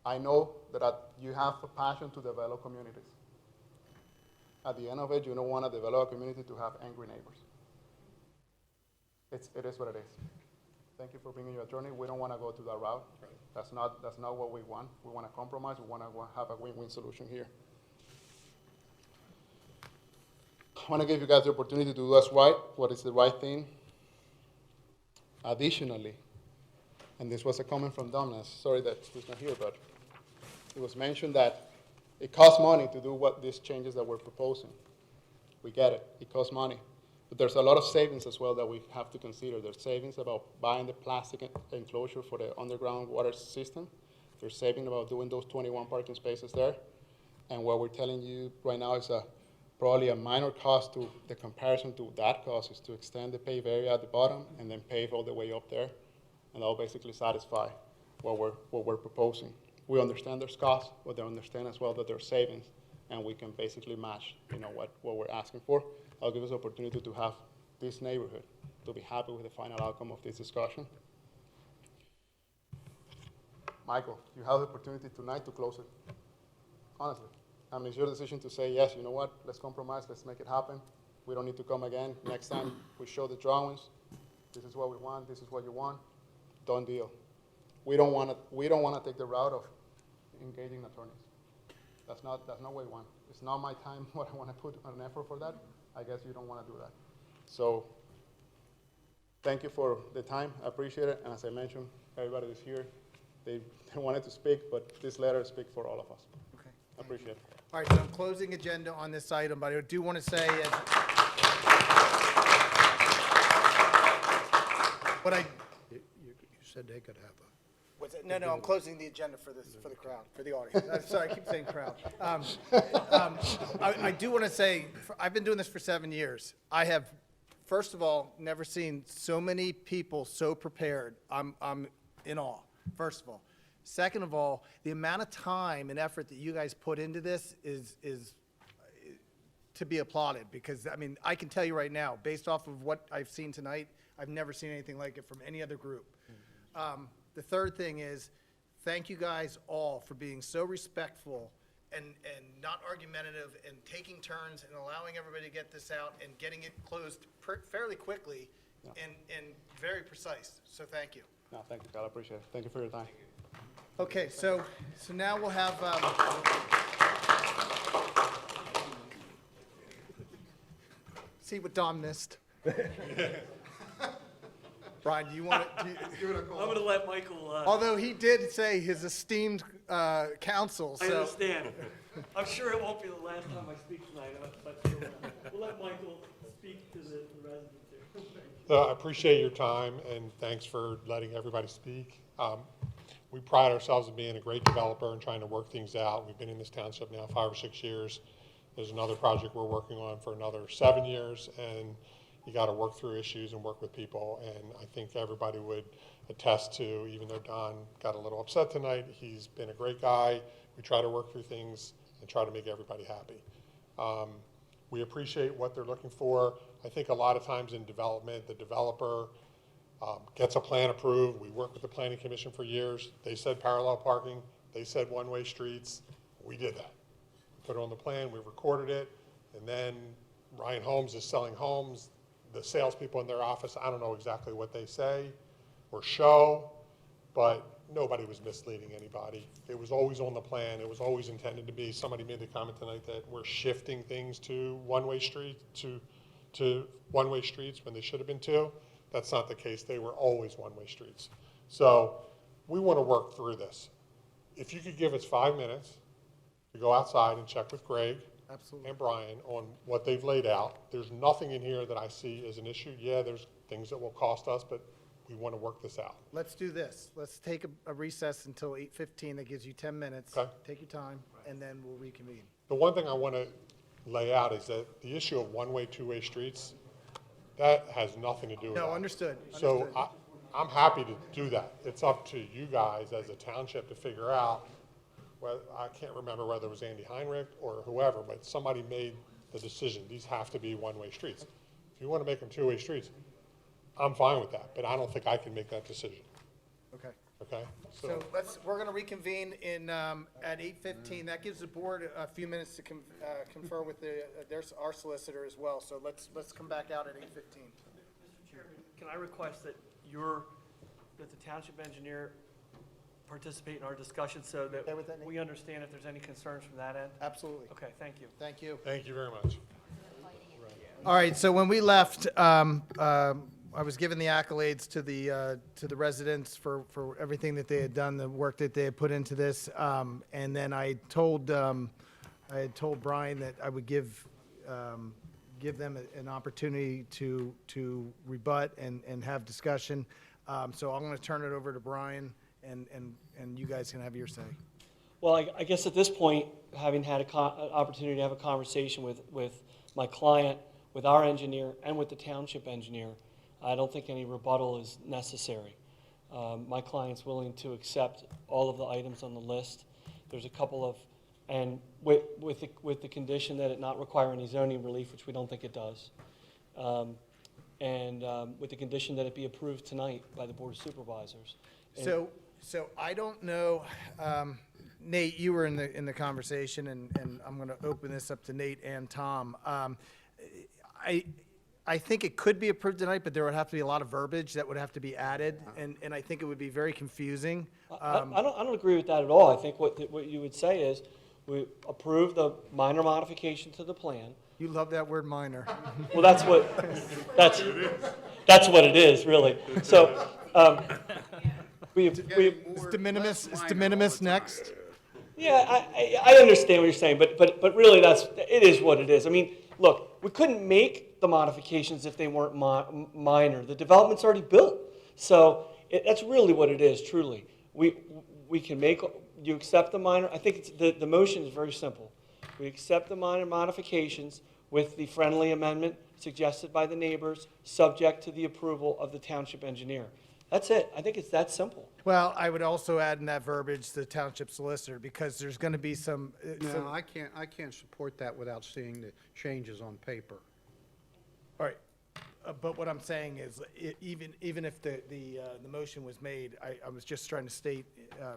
I know that you have a passion to develop communities. At the end of it, you don't want to develop a community to have angry neighbors. It is what it is. Thank you for bringing your attorney. We don't want to go to that route. Right. That's not what we want. We want to compromise. We want to have a win-win solution here. I want to give you guys the opportunity to do what's right, what is the right thing. Additionally, and this was a comment from Donna, sorry that he's not here, but it was mentioned that it costs money to do these changes that we're proposing. We get it, it costs money. But there's a lot of savings as well that we have to consider. There's savings about buying the plastic enclosure for the underground water system. There's savings about doing those 21 parking spaces there. And what we're telling you right now is probably a minor cost to the comparison to that cost is to extend the pave area at the bottom and then pave all the way up there. And that'll basically satisfy what we're proposing. We understand there's costs, but they understand as well that there's savings, and we can basically match, what we're asking for. I'll give us the opportunity to have this neighborhood to be happy with the final outcome of this discussion. Michael, you have the opportunity tonight to close it. Honestly, it's your decision to say, yes, you know what, let's compromise, let's make it happen. We don't need to come again. Next time we show the drawings, this is what we want, this is what you want. Done deal. We don't want to take the route of engaging attorneys. That's not what we want. It's not my time what I want to put an effort for that. I guess you don't want to do that. So thank you for the time. I appreciate it. And as I mentioned, everybody is here. They wanted to speak, but this letter speaks for all of us. Okay. I appreciate it. All right, so I'm closing agenda on this item, but I do want to say, You said they could have No, I'm closing the agenda for the crowd, for the audience. I'm sorry, I keep saying crowd. I do want to say, I've been doing this for 7 years. I have, first of all, never seen so many people so prepared. I'm in awe, first of all. Second of all, the amount of time and effort that you guys put into this is to be applauded, because, I can tell you right now, based off of what I've seen tonight, I've never seen anything like it from any other group. The third thing is, thank you guys all for being so respectful and not argumentative and taking turns and allowing everybody to get this out and getting it closed fairly quickly and very precise. So thank you. No, thank you, Kyle, I appreciate it. Thank you for your time. Okay, so now we'll have, see what Don missed. Brian, do you want to, give it a call? I'm going to let Michael, Although he did say his esteemed counsel, I so. understand. I'm sure it won't be the last time I speak tonight, but we'll let Michael speak to the residents here. I appreciate your time, and thanks for letting everybody speak. We pride ourselves in being a great developer and trying to work things out. We've been in this township now 5 or 6 years. There's another project we're working on for another 7 years, and you got to work through issues and work with people. And I think everybody would attest to, even though Don got a little upset tonight, he's been a great guy. We try to work through things and try to make everybody happy. We appreciate what they're looking for. I think a lot of times in development, the developer gets a plan approved. We worked with the Planning Commission for years. They said parallel parking. They said one-way streets. We did that. We put it on the plan. We recorded it. And then Ryan Holmes is selling homes. The salespeople in their office, I don't know exactly what they say or show, but nobody was misleading anybody. It was always on the plan. It was always intended to be. Somebody made the comment tonight that we're shifting things to one-way street, to one-way streets when they should have been two. That's not the case. They were always one-way streets. So we want to work through this. If you could give us 5 minutes to go outside and check with Greg Absolutely. and Brian on what they've laid out. There's nothing in here that I see as an issue. Yeah, there's things that will cost us, but we want to work this out. Let's do this. Let's take a recess until 8:15. That gives you 10 minutes. Okay. Take your time, and then we'll reconvene. The one thing I want to lay out is that the issue of one-way, two-way streets, that has nothing to do with that. No, understood. So Understood. I'm happy to do that. It's up to you guys as a township to figure out, well, I can't remember whether it was Andy Heinrich or whoever, but somebody made the decision, these have to be one-way streets. If you want to make them two-way streets, I'm fine with that, but I don't think I can make that decision, Okay. okay? So we're going to reconvene in, at 8:15. That gives the board a few minutes to confer with our solicitor as well. So let's come back out at 8:15. Mr. Chairman, can I request that that the township engineer participate in our discussion so that Okay with that, Nate? we understand if there's any concerns from that end? Absolutely. Okay, thank you. Thank you. Thank you very much. All right, so when we left, I was given the accolades to the residents for everything that they had done, the work that they had put into this. And then I had told Brian that I would give them an opportunity to rebut and have discussion. So I'm going to turn it over to Brian, and you guys can have your say. Well, I guess at this point, having had an opportunity to have a conversation with my client, with our engineer, and with the township engineer, I don't think any rebuttal is necessary. My client's willing to accept all of the items on the list. There's a couple of, and with the condition that it not require any zoning relief, which we don't think it does, and with the condition that it be approved tonight by the Board of Supervisors. And So I don't know, Nate, you were in the conversation, and I'm going to open this up to Nate and Tom. I think it could be approved tonight, but there would have to be a lot of verbiage that would have to be added, and I think it would be very confusing. I don't agree with that at all. I think what you would say is, we approve the minor modification to the plan. You love that word minor. Well, that's what it is, really. So, Is de minimis next? Yeah, I understand what you're saying, but really it is what it is. I mean, look, we couldn't make the modifications if they weren't minor. The development's already built. So that's really what it is, truly. We can make, you accept the minor, I think the motion is very simple. We accept the minor modifications with the friendly amendment suggested by the neighbors, subject to the approval of the township engineer. That's it. I think it's that simple. Well, I would also add in that verbiage the township solicitor, because there's going to be some. No, I can't support that without seeing the changes on paper. All right. But what I'm saying is, even if the motion was made, I was just trying to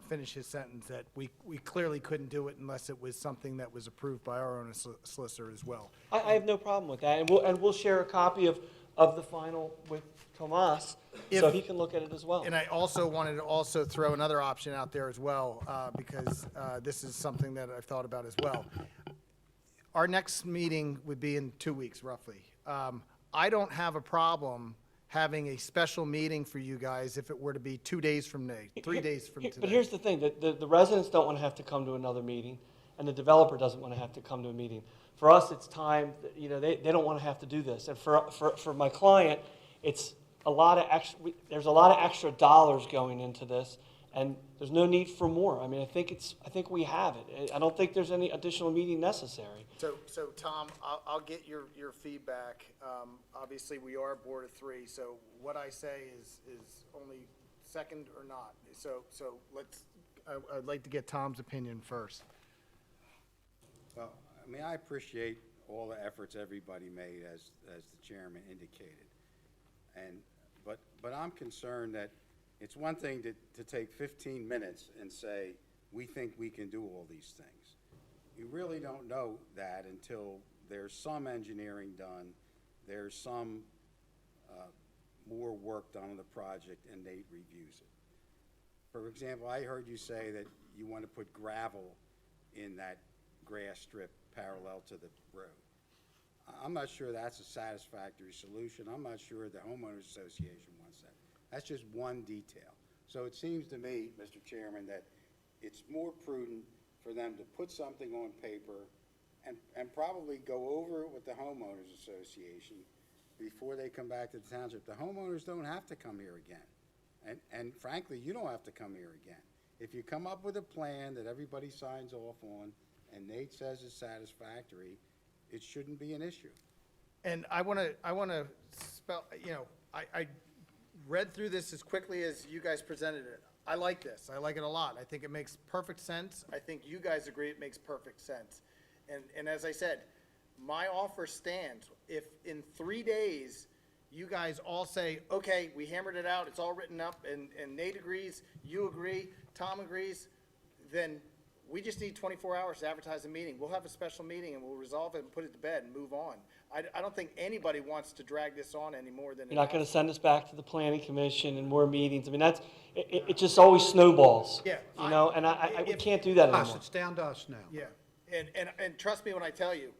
finish his sentence, that we clearly couldn't do it unless it was something that was approved by our own solicitor as well. I have no problem with that, and we'll share a copy of the final with Tomas, so he can look at it as well. And I also wanted to also throw another option out there as well, because this is something that I've thought about as well. Our next meeting would be in 2 weeks, roughly. I don't have a problem having a special meeting for you guys if it were to be 2 days from today, 3 days from today. But here's the thing, the residents don't want to have to come to another meeting, and the developer doesn't want to have to come to a meeting. For us, it's time, they don't want to have to do this. And for my client, it's a lot of there's a lot of extra dollars going into this, and there's no need for more. I mean, I think we have it. I don't think there's any additional meeting necessary. So Tom, I'll get your feedback. Obviously, we are a board of three, so what I say is only second or not. So I'd like to get Tom's opinion first. Well, I mean, I appreciate all the efforts everybody made, as the chairman indicated. But I'm concerned that it's one thing to take 15 minutes and say, we think we can do all these things. You really don't know that until there's some engineering done, there's some more work done on the project, and Nate reviews it. For example, I heard you say that you want to put gravel in that grass strip parallel to the road. I'm not sure that's a satisfactory solution. I'm not sure the homeowners association wants that. That's just one detail. So it seems to me, Mr. Chairman, that it's more prudent for them to put something on paper and probably go over it with the homeowners association before they come back to the township. The homeowners don't have to come here again. And frankly, you don't have to come here again. If you come up with a plan that everybody signs off on and Nate says is satisfactory, it shouldn't be an issue. And I want to spell, I read through this as quickly as you guys presented it. I like this. I like it a lot. I think it makes perfect sense. I think you guys agree it makes perfect sense. And as I said, my offer stands. If in 3 days you guys all say, okay, we hammered it out, it's all written up, and Nate agrees, you agree, Tom agrees, then we just need 24 hours to advertise a meeting. We'll have a special meeting and we'll resolve it and put it to bed and move on. I don't think anybody wants to drag this on any more than. You're not going to send us back to the planning commission and more meetings. I mean, it just always snowballs. Yeah. And we can't do that anymore. It's down to us now. Yeah, and trust me when I tell you,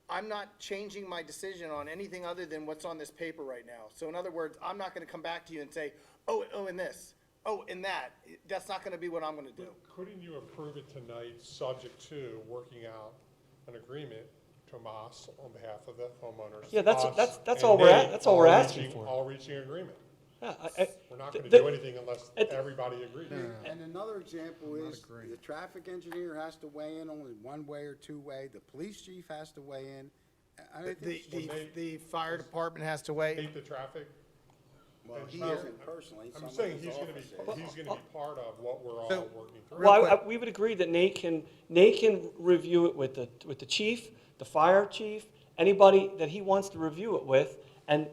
I'm not changing my decision on anything other than what's on this paper right now. So in other words, I'm not gonna come back to you and say, oh, and this, oh, and that. That's not gonna be what I'm gonna do. Couldn't you approve it tonight, subject to working out an agreement, Tomas, on behalf of the homeowners? Yeah, that's us all and we're Nate, that's all we're asking for. All reaching agreement. Yeah, We're not going to do anything unless everybody agrees. And another example is the traffic engineer has to weigh in on it one way or two way. The police chief has to weigh in. I mean, The fire department has to wait. Hate the traffic. well, he isn't personally. I'm someone saying in his he's going office is. to be part of what we're all So- working through. Well, we would agree that Nate can review it with the chief, the fire chief, anybody that he wants to review it with, and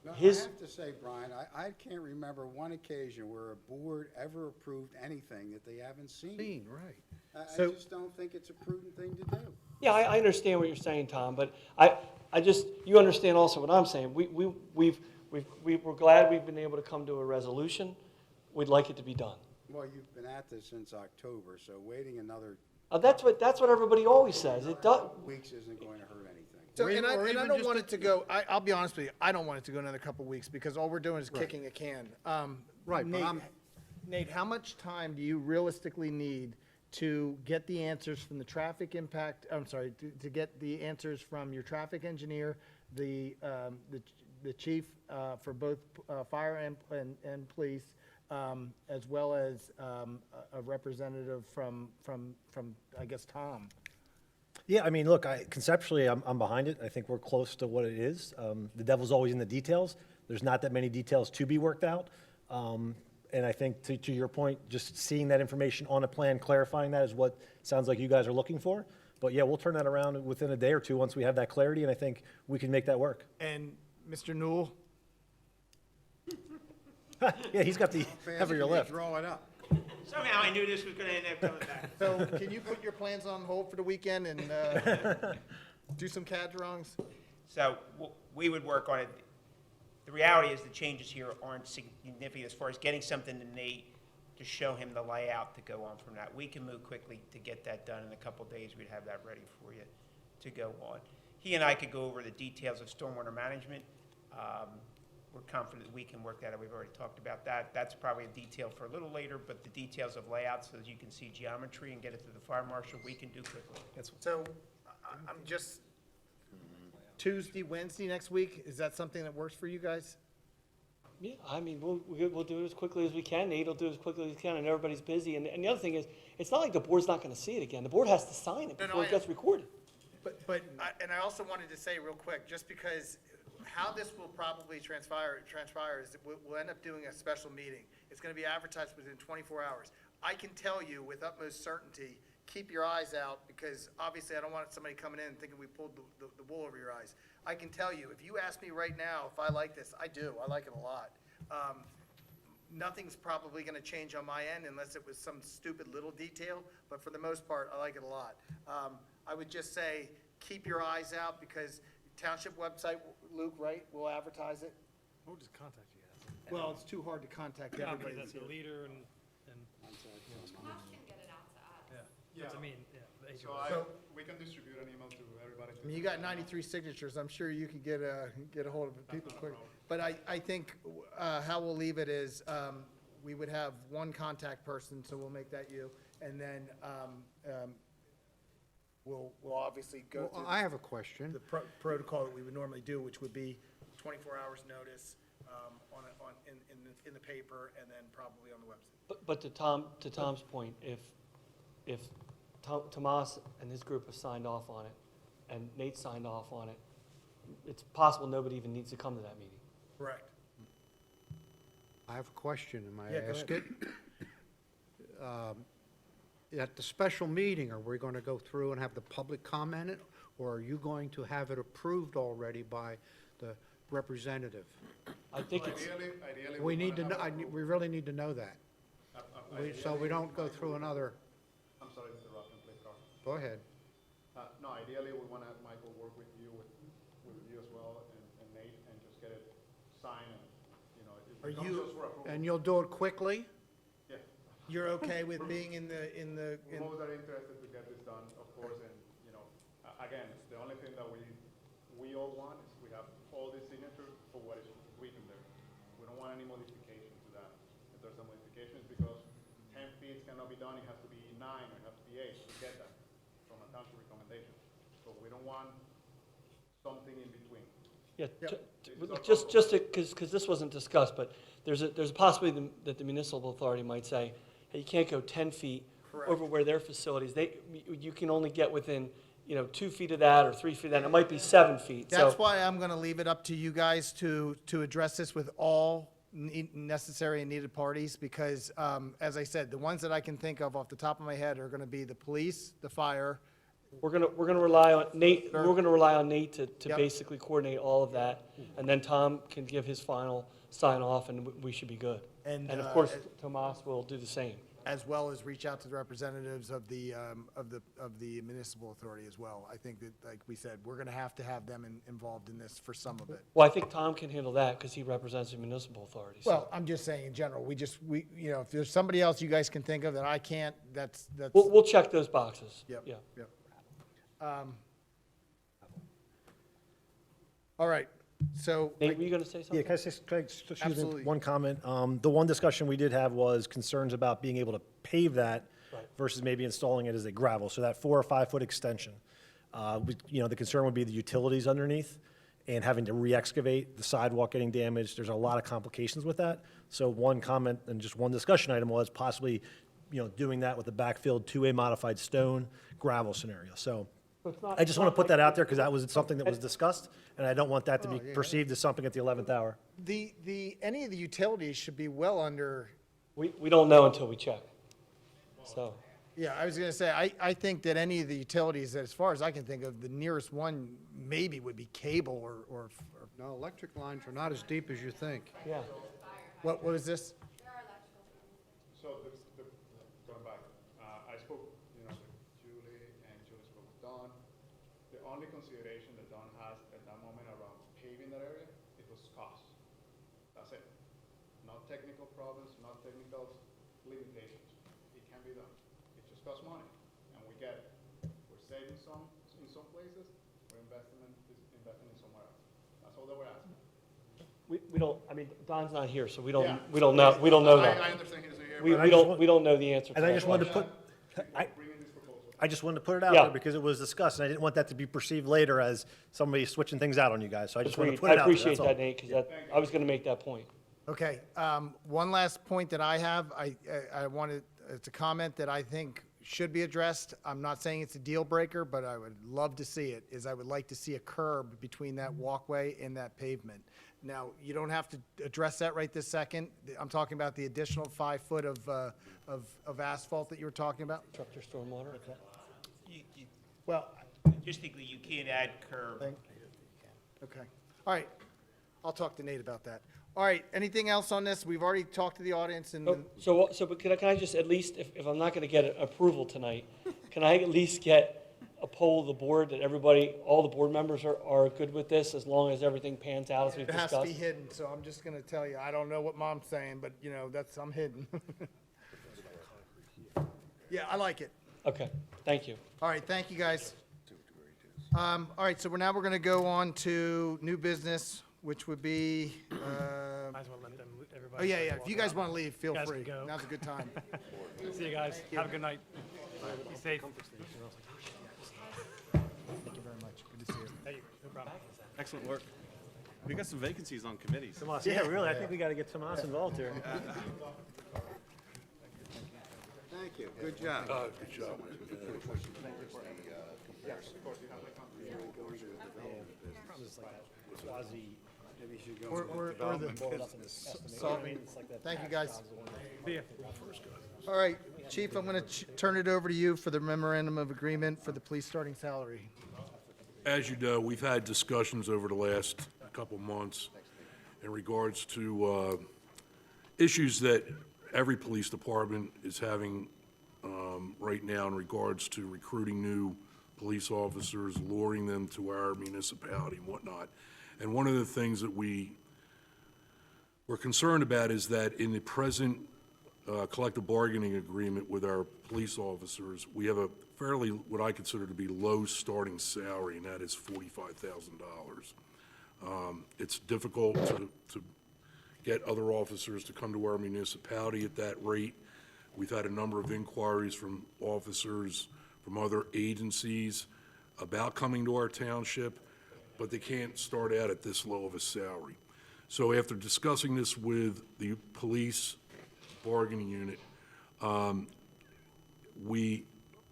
No, I his. have to say, Brian, I can't remember one occasion where a board ever approved anything that they haven't seen. Right. I just don't think it's a prudent thing to do. Yeah, I understand what you're saying, Tom, but I just, you understand also what I'm saying. We're glad we've been able to come to a resolution. We'd like it to be done. Well, you've been at this since October, so waiting another That's what everybody always says. It does. weeks isn't going to hurt anything. So, Or and I even don't just want it to go, I'll be honest with you, I don't want it to go another couple of weeks, because all we're doing is kicking a can. Right, but Nate, how much time do you realistically need to get the answers from the traffic impact, to get the answers from your traffic engineer, the chief for both fire and police, as well as a representative from I guess, Tom? Yeah, I mean, look, conceptually, I'm behind it. I think we're close to what it is. The devil's always in the details. There's not that many details to be worked out. And I think to your point, just seeing that information on a plan, clarifying that is what sounds like you guys are looking for. But yeah, we'll turn that around within a day or two once we have that clarity, and I think we can make that work. And Mr. Newell, Yeah, he's got the Fast heavier can you lift. draw it up? Somehow I knew this was gonna end up coming back. So can you put your plans on hold for the weekend and do some CAD drawings? So we would work on it. The reality is the changes here aren't significant as far as getting something to Nate to show him the layout to go on from that. We can move quickly to get that done. In a couple of days, we'd have that ready for you to go on. He and I could go over the details of stormwater management. We're confident we can work that out. We've already talked about that. That's probably a detail for a little later, but the details of layout so that you can see geometry and get it to the fire marshal, we can do quickly. So I'm just, Tuesday, Wednesday next week, is that something that works for you guys? Yeah, I mean, we'll do it as quickly as we can. Nate will do it as quickly as he can, and everybody's busy. And the other thing is, it's not like the board's not going to see it again. The board has to sign it before it gets recorded. And I also wanted to say real quick, just because how this will probably transpire is that we'll end up doing a special meeting. It's going to be advertised within 24 hours. I can tell you with utmost certainty, keep your eyes out, because obviously I don't want somebody coming in thinking we pulled the wool over your eyes. I can tell you, if you ask me right now if I like this, I do. I like it a lot. Nothing's probably going to change on my end unless it was some stupid little detail, but for the most part, I like it a lot. I would just say, keep your eyes out, because township website, Luke, right, will advertise it. We'll just contact you guys. Well, it's too hard to contact Yeah, I everybody mean, that's the here. leader and. Josh can get it out to us. That's what I mean, yeah. the So HOA. we can distribute an email to everybody. I mean, you got 93 signatures, I'm sure you can get a hold of people quick. But I think how we'll leave it is, we would have one contact person, so we'll make that you, and then we'll obviously go Well, through I have a question. the protocol that we would normally do, which would be 24 hours notice in the paper, and then probably on the website. But to Tom's point, if Tomas and his group have signed off on it, and Nate signed off on it, it's possible nobody even needs to come to that meeting. Correct. I have a question, and Yeah, may go I ask ahead. it? At the special meeting, are we going to go through and have the public comment it, or are you going to have it approved already by the representative? I think it's, Ideally, We need to wanna know, have a- we really need to know that, so we don't go through another, I'm sorry, Mr. Rockland, please, Carl. go ahead. No, ideally, we want to, Michael, work with you as well, and Nate, and just get it signed, and, it Are comes you- just for approval. And you'll do it quickly? Yeah. You're okay with being in the Both are interested to get this done, of course, and, again, the only thing that we all want is we have all the signatures for what is written there. We don't want any modification to that. If there's a modification, it's because 10 feet cannot be done, it has to be 9, or it has to be 8 to get that from a township recommendation. So we don't want something in between. yeah, Yep. just because this wasn't discussed, but there's a possibility that the municipal authority might say, hey, you can't go 10 feet Correct. over where their facilities, you can only get within, 2 feet of that or 3 feet of that, it might be 7 feet, so. That's why I'm going to leave it up to you guys to address this with all necessary and needed parties, because, as I said, the ones that I can think of off the top of my head are going to be the police, the fire. We're gonna rely on Nate, Sure. we're gonna rely on Nate to Yep. basically coordinate all of that, and then Tom can give his final sign off, and we should be good. And, And of course, Tomas will do the same. As well as reach out to the representatives of the municipal authority as well. I think that, like we said, we're going to have them involved in this for some of it. Well, I think Tom can handle that, because he represents the municipal authority, so. Well, I'm just saying in general, we, if there's somebody else you guys can think of that I can't, that's. We'll check those boxes. Yep. Yeah. Yep. All right, so. Nate, were you gonna say something? Yeah, can I say, excuse Absolutely. me, one comment? The one discussion we did have was concerns about being able to pave that Right. versus maybe installing it as a gravel, so that 4 or 5 foot extension. The concern would be the utilities underneath and having to re-excavate, the sidewalk getting damaged. There's a lot of complications with that. So one comment and just one discussion item was possibly, doing that with a backfilled 2A modified stone gravel scenario. So I just want to put that out there because that was something that was discussed, and I don't want that to be perceived as something at the 11th hour. Any of the utilities should be well under, We don't know until we check, so. yeah, I was going to say, I think that any of the utilities, as far as I can think of, the nearest one maybe would be cable or No, electric lines are not as deep as you think. Yeah. What was this? So going back, I spoke, with Julie, and Julie spoke with Don. The only consideration that Don has at that moment around paving that area, it was cost. That's it. Not technical problems, not technical limitations. It can be done. It just costs money, and we get it. We're saving some in some places. We're investing in somewhere else. That's all that we're asking. We don't, I mean, Don's not here, so we don't Yeah. know that. I understand he doesn't hear. We but don't know the answer to that. And I just wanted to question. put, bring in this proposal. I just wanted to put it out Yeah. there because it was discussed, and I didn't want that to be perceived later as somebody switching things out on you guys. So I just wanted to Agreed. put it I out there, appreciate that's all. that, Nate, because I was going to make that point. Okay, one last point that I have, I wanted to comment that I think should be addressed. I'm not saying it's a deal breaker, but I would love to see it, is I would like to see a curb between that walkway and that pavement. Now, you don't have to address that right this second. I'm talking about the additional 5 foot of asphalt that you were talking about. Structure stormwater? Well, Logistically, you can't add curb. okay, all right, I'll talk to Nate about that. All right, anything else on this? We've already talked to the audience and. But can I just at least, if I'm not going to get approval tonight, can I at least get a poll of the board that everybody, all the board members are good with this, as long as everything pans out as we've It has discussed? to be hidden, so I'm just gonna tell you, I don't know what mom's saying, but I'm hidden. Yeah, I like it. Okay, thank you. All right, thank you, guys. All right, so we're gonna go on to new business, which would be, Might as well let them, everybody. oh, yeah, walk if you guys out. wanna leave, feel You guys free. can go. Now's a good time. See you guys. Have a good night. Be safe. Thank you very much. Good to see you. Thank you. No problem. Excellent work. We got some vacancies on committees. Yeah, really, I think we got to get some of us involved here. Thank you, good job. Good job. Maybe you should go Or into the development solving, thank you, guys. See ya. All right, Chief, I'm gonna turn it over to you for the memorandum of agreement for the police starting salary. As you know, we've had discussions over the last couple months in regards to issues that every police department is having right now in regards to recruiting new police officers, luring them to our municipality and whatnot. And one of the things that we're concerned about is that in the present collective bargaining agreement with our police officers, we have a fairly, what I consider to be low starting salary, and that is $45,000. It's difficult to get other officers to come to our municipality at that rate. We've had a number of inquiries from officers from other agencies about coming to our township, but they can't start out at this low of a salary. So after discussing this with the police bargaining unit, we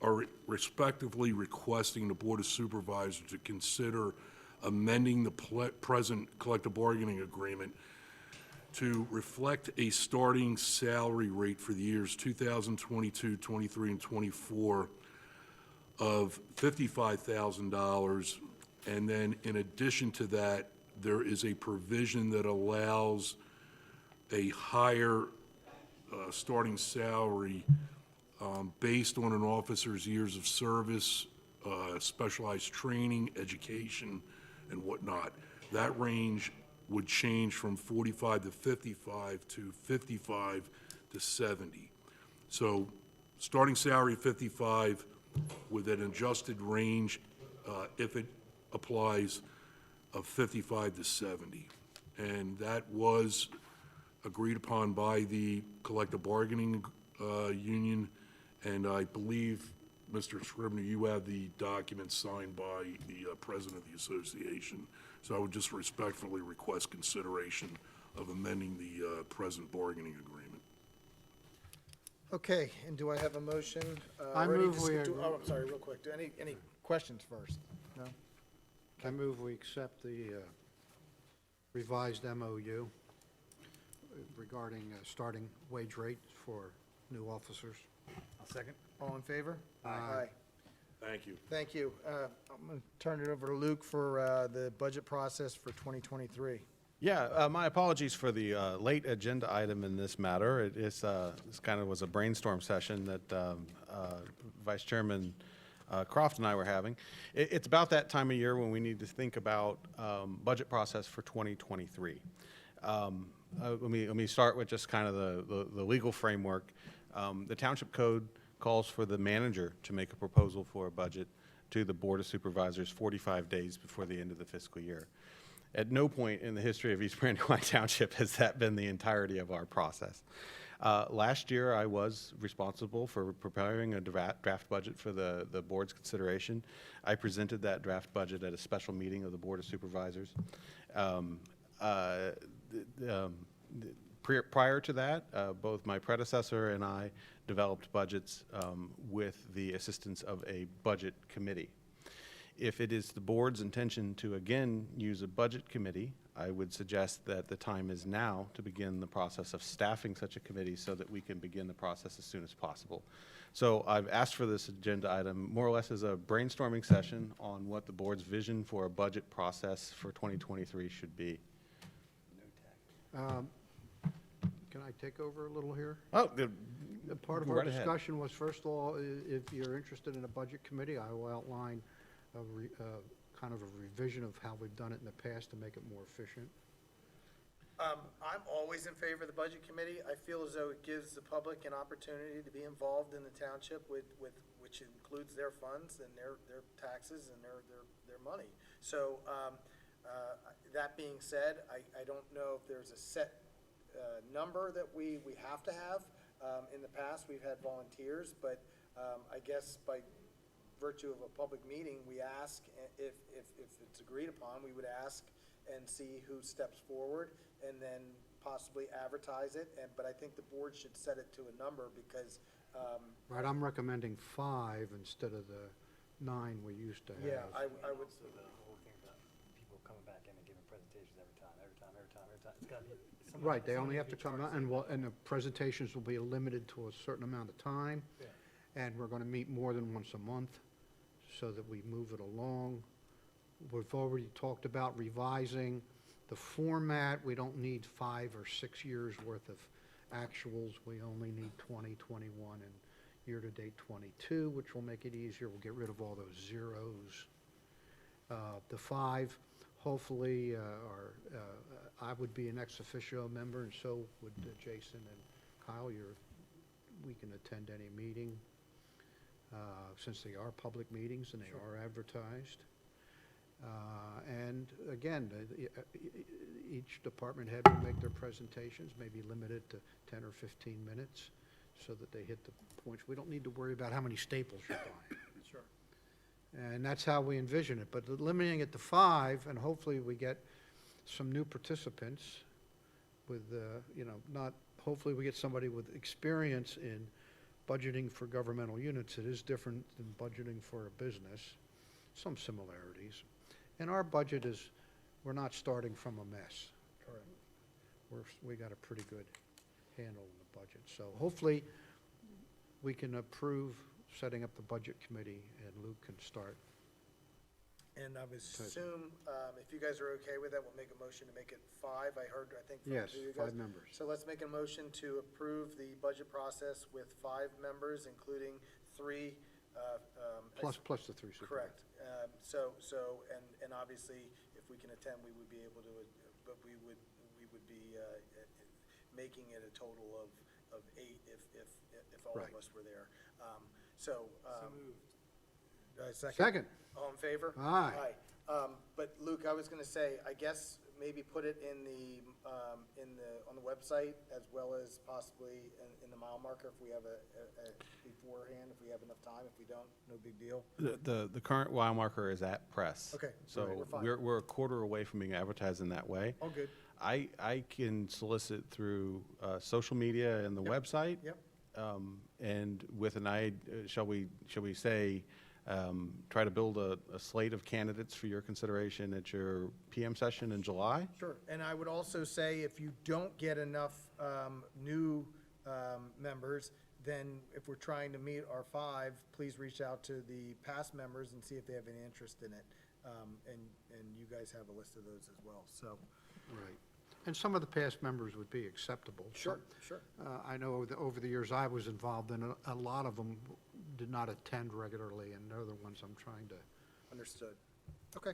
are respectively requesting the Board of Supervisors to consider amending the present collective bargaining agreement to reflect a starting salary rate for the years 2022, 23, and 24 of $55,000. And then in addition to that, there is a provision that allows a higher starting salary based on an officer's years of service, specialized training, education, and whatnot. That range would change from 45 to 55 to 55 to 70. So starting salary 55 with an adjusted range, if it applies, of 55 to 70. And that was agreed upon by the collective bargaining union, and I believe, Mr. Scribner, you have the document signed by the president of the association. So I would just respectfully request consideration of amending the present bargaining agreement. Okay, and do I have a motion? I or any move we oh, I'm sorry, real quick. Do any questions first? No? I move we accept the revised MOU regarding starting wage rates for new officers. I'll second. All in favor? Aye. Thank you. Thank you. I'm going to turn it over to Luke for the budget process for 2023. Yeah, my apologies for the late agenda item in this matter. This kind of was a brainstorm session that Vice Chairman Croft and I were having. It's about that time of year when we need to think about budget process for 2023. Let me start with just kind of the legal framework. The Township Code calls for the manager to make a proposal for a budget to the Board of Supervisors 45 days before the end of the fiscal year. At no point in the history of East Brandywine Township has that been the entirety of our process. Last year, I was responsible for preparing a draft budget for the board's consideration. I presented that draft budget at a special meeting of the Board of Supervisors. Prior to that, both my predecessor and I developed budgets with the assistance of a budget committee. If it is the board's intention to again use a budget committee, I would suggest that the time is now to begin the process of staffing such a committee so that we can begin the process as soon as possible. So I've asked for this agenda item more or less as a brainstorming session on what the board's vision for a budget process for 2023 should be. Can I take over a little here? Oh, good. Part of Go our right ahead. discussion was, first of all, if you're interested in a budget committee, I will outline kind of a revision of how we've done it in the past to make it more efficient. I'm always in favor of the budget committee. I feel as though it gives the public an opportunity to be involved in the township with which includes their funds and their taxes and their money. So that being said, I don't know if there's a set number that we have to have. In the past, we've had volunteers, but I guess by virtue of a public meeting, we ask, if it's agreed upon, we would ask and see who steps forward and then possibly advertise it. But I think the board should set it to a number because Right, I'm recommending 5 instead of the 9 we used to have. yeah, I would. Also, the whole thing about people coming back in and giving presentations every time. It's gotta be. Right, they only have to come out, and the presentations will be limited to a certain amount of time. Yeah. And we're gonna meet more than once a month so that we move it along. We've already talked about revising the format. We don't need 5 or 6 years worth of actuals. We only need 20, 21, and year-to-date 22, which will make it easier. We'll get rid of all those zeros. The 5, hopefully, I would be an ex officio member, and so would Jason and Kyle. We can attend any meeting, since they are public meetings and they are advertised. And again, each department head will make their presentations, maybe limited to 10 or 15 minutes, so that they hit the points. We don't need to worry about how many staples you're buying. Sure. And that's how we envision it. But limiting it to 5, and hopefully we get some new participants with, hopefully we get somebody with experience in budgeting for governmental units. It is different than budgeting for a business, some similarities. And our budget is, we're not starting from a mess. Correct. We got a pretty good handle on the budget. So hopefully, we can approve setting up the budget committee, and Luke can start. And I would assume, if you guys are okay with that, we'll make a motion to make it 5. I think from Yes, you guys. 5 members. So let's make a motion to approve the budget process with 5 members, including 3. Plus the 3 supervisors. Correct. And obviously, if we can attend, we would be able to, but we would be making it a total of 8 if all Right. of us were there. So moved. Second. All in favor? Aye. But Luke, I was gonna say, I guess maybe put it on the website as well as possibly in the mile marker if we have beforehand, if we have enough time. If we don't, no big deal. The current mile marker is at press. Okay, So all right, we're fine. we're a quarter away from being advertised in that way. All good. I can solicit through social media and the website. Yep. And with an eye, shall we say, try to build a slate of candidates for your consideration at your PM session in July? Sure, and I would also say if you don't get enough new members, then if we're trying to meet our 5, please reach out to the past members and see if they have any interest in it. And you guys have a list of those as well. So Right. And some of the past members would be acceptable. Sure. I know over the years I was involved in, a lot of them did not attend regularly, and they're the ones I'm trying to Understood. Okay.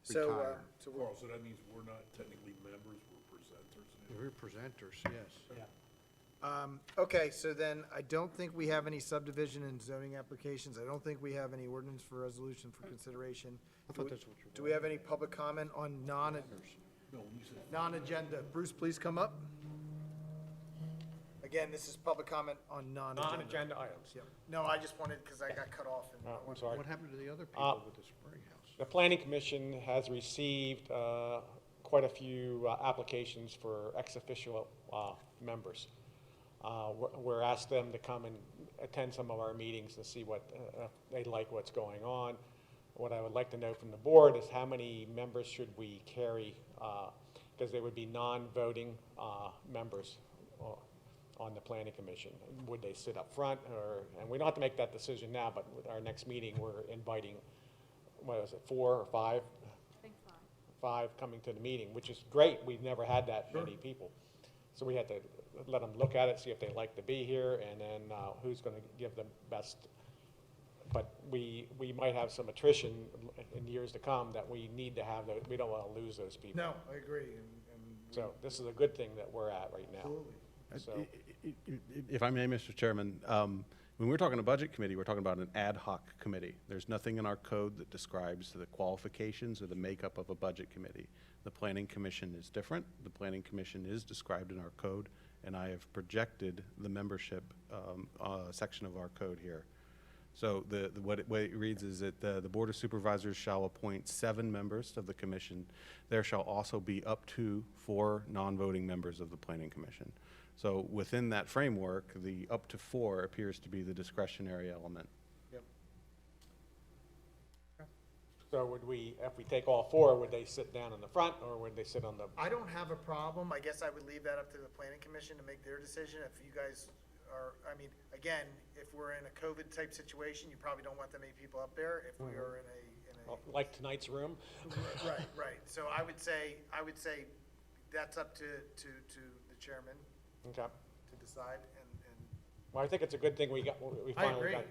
So, retire. Carl, so that means we're not technically members, we're presenters now? We're presenters, yes. Okay, so then I don't think we have any subdivision and zoning applications. I don't think we have any ordinance for resolution for consideration. I thought that's what you Do we have any public comment on non-agenda? Bruce, please come up. Again, this is public comment on non-agenda. Non-agenda items. Yep. No, I just wanted, because I got cut off. I'm sorry. What happened to the other people with the spring house? The Planning Commission has received quite a few applications for ex officio members. We're asked them to come and attend some of our meetings to see what they like, what's going on. What I would like to know from the board is how many members should we carry, because they would be non-voting members on the Planning Commission. Would they sit up front, and we don't have to make that decision now, but with our next meeting, we're inviting, what was it, 4 or 5? I think 5 coming to the meeting, which is great. We've never had that many people. So we had to let them look at it, see if they like to be here, and then who's going to give them best. But we might have some attrition in years to come that we need to have. We don't want to lose those people. No, I agree. So this is a good thing that we're at right now. So, If I may, Mr. Chairman, when we're talking a budget committee, we're talking about an ad hoc committee. There's nothing in our code that describes the qualifications or the makeup of a budget committee. The Planning Commission is different. The Planning Commission is described in our code, and I have projected the membership section of our code here. So what it reads is that the Board of Supervisors shall appoint 7 members of the commission. There shall also be up to 4 non-voting members of the Planning Commission. So within that framework, the up to 4 appears to be the discretionary element. Yep. so would we, if we take all 4, would they sit down in the front, or would they sit on the? I don't have a problem. I guess I would leave that up to the planning commission to make their decision. If you guys are, I mean, again, if we're in a COVID type situation, you probably don't want that many people up there. If we are in a Like tonight's room? Right. So I would say that's up to the chairman Okay. to decide, and Well, I think it's a good thing we I finally agree. got.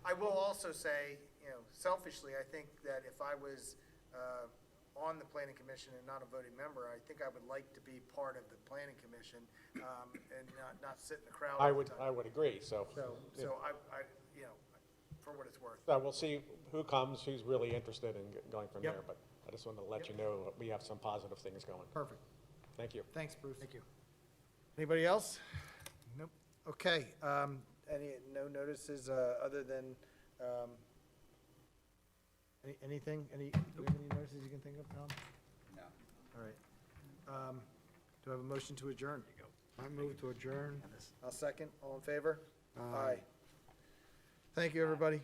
I will also say, selfishly, I think that if I was on the planning commission and not a voting member, I think I would like to be part of the planning commission and not sit in the crowd all the time. I would agree, so. So I, for what it's worth. So we'll see who comes, who's really interested in going from Yep. there, but I just wanted to let you know that we have some positive things going. Perfect. Thank you. Thanks, Bruce. Thank you. Anybody else? Nope. Okay, no notices, other than, anything, do you have any notices you can think of, Tom? No. All right. Do I have a motion to adjourn? I move to adjourn. I'll second. All in favor? Aye. Thank you, everybody.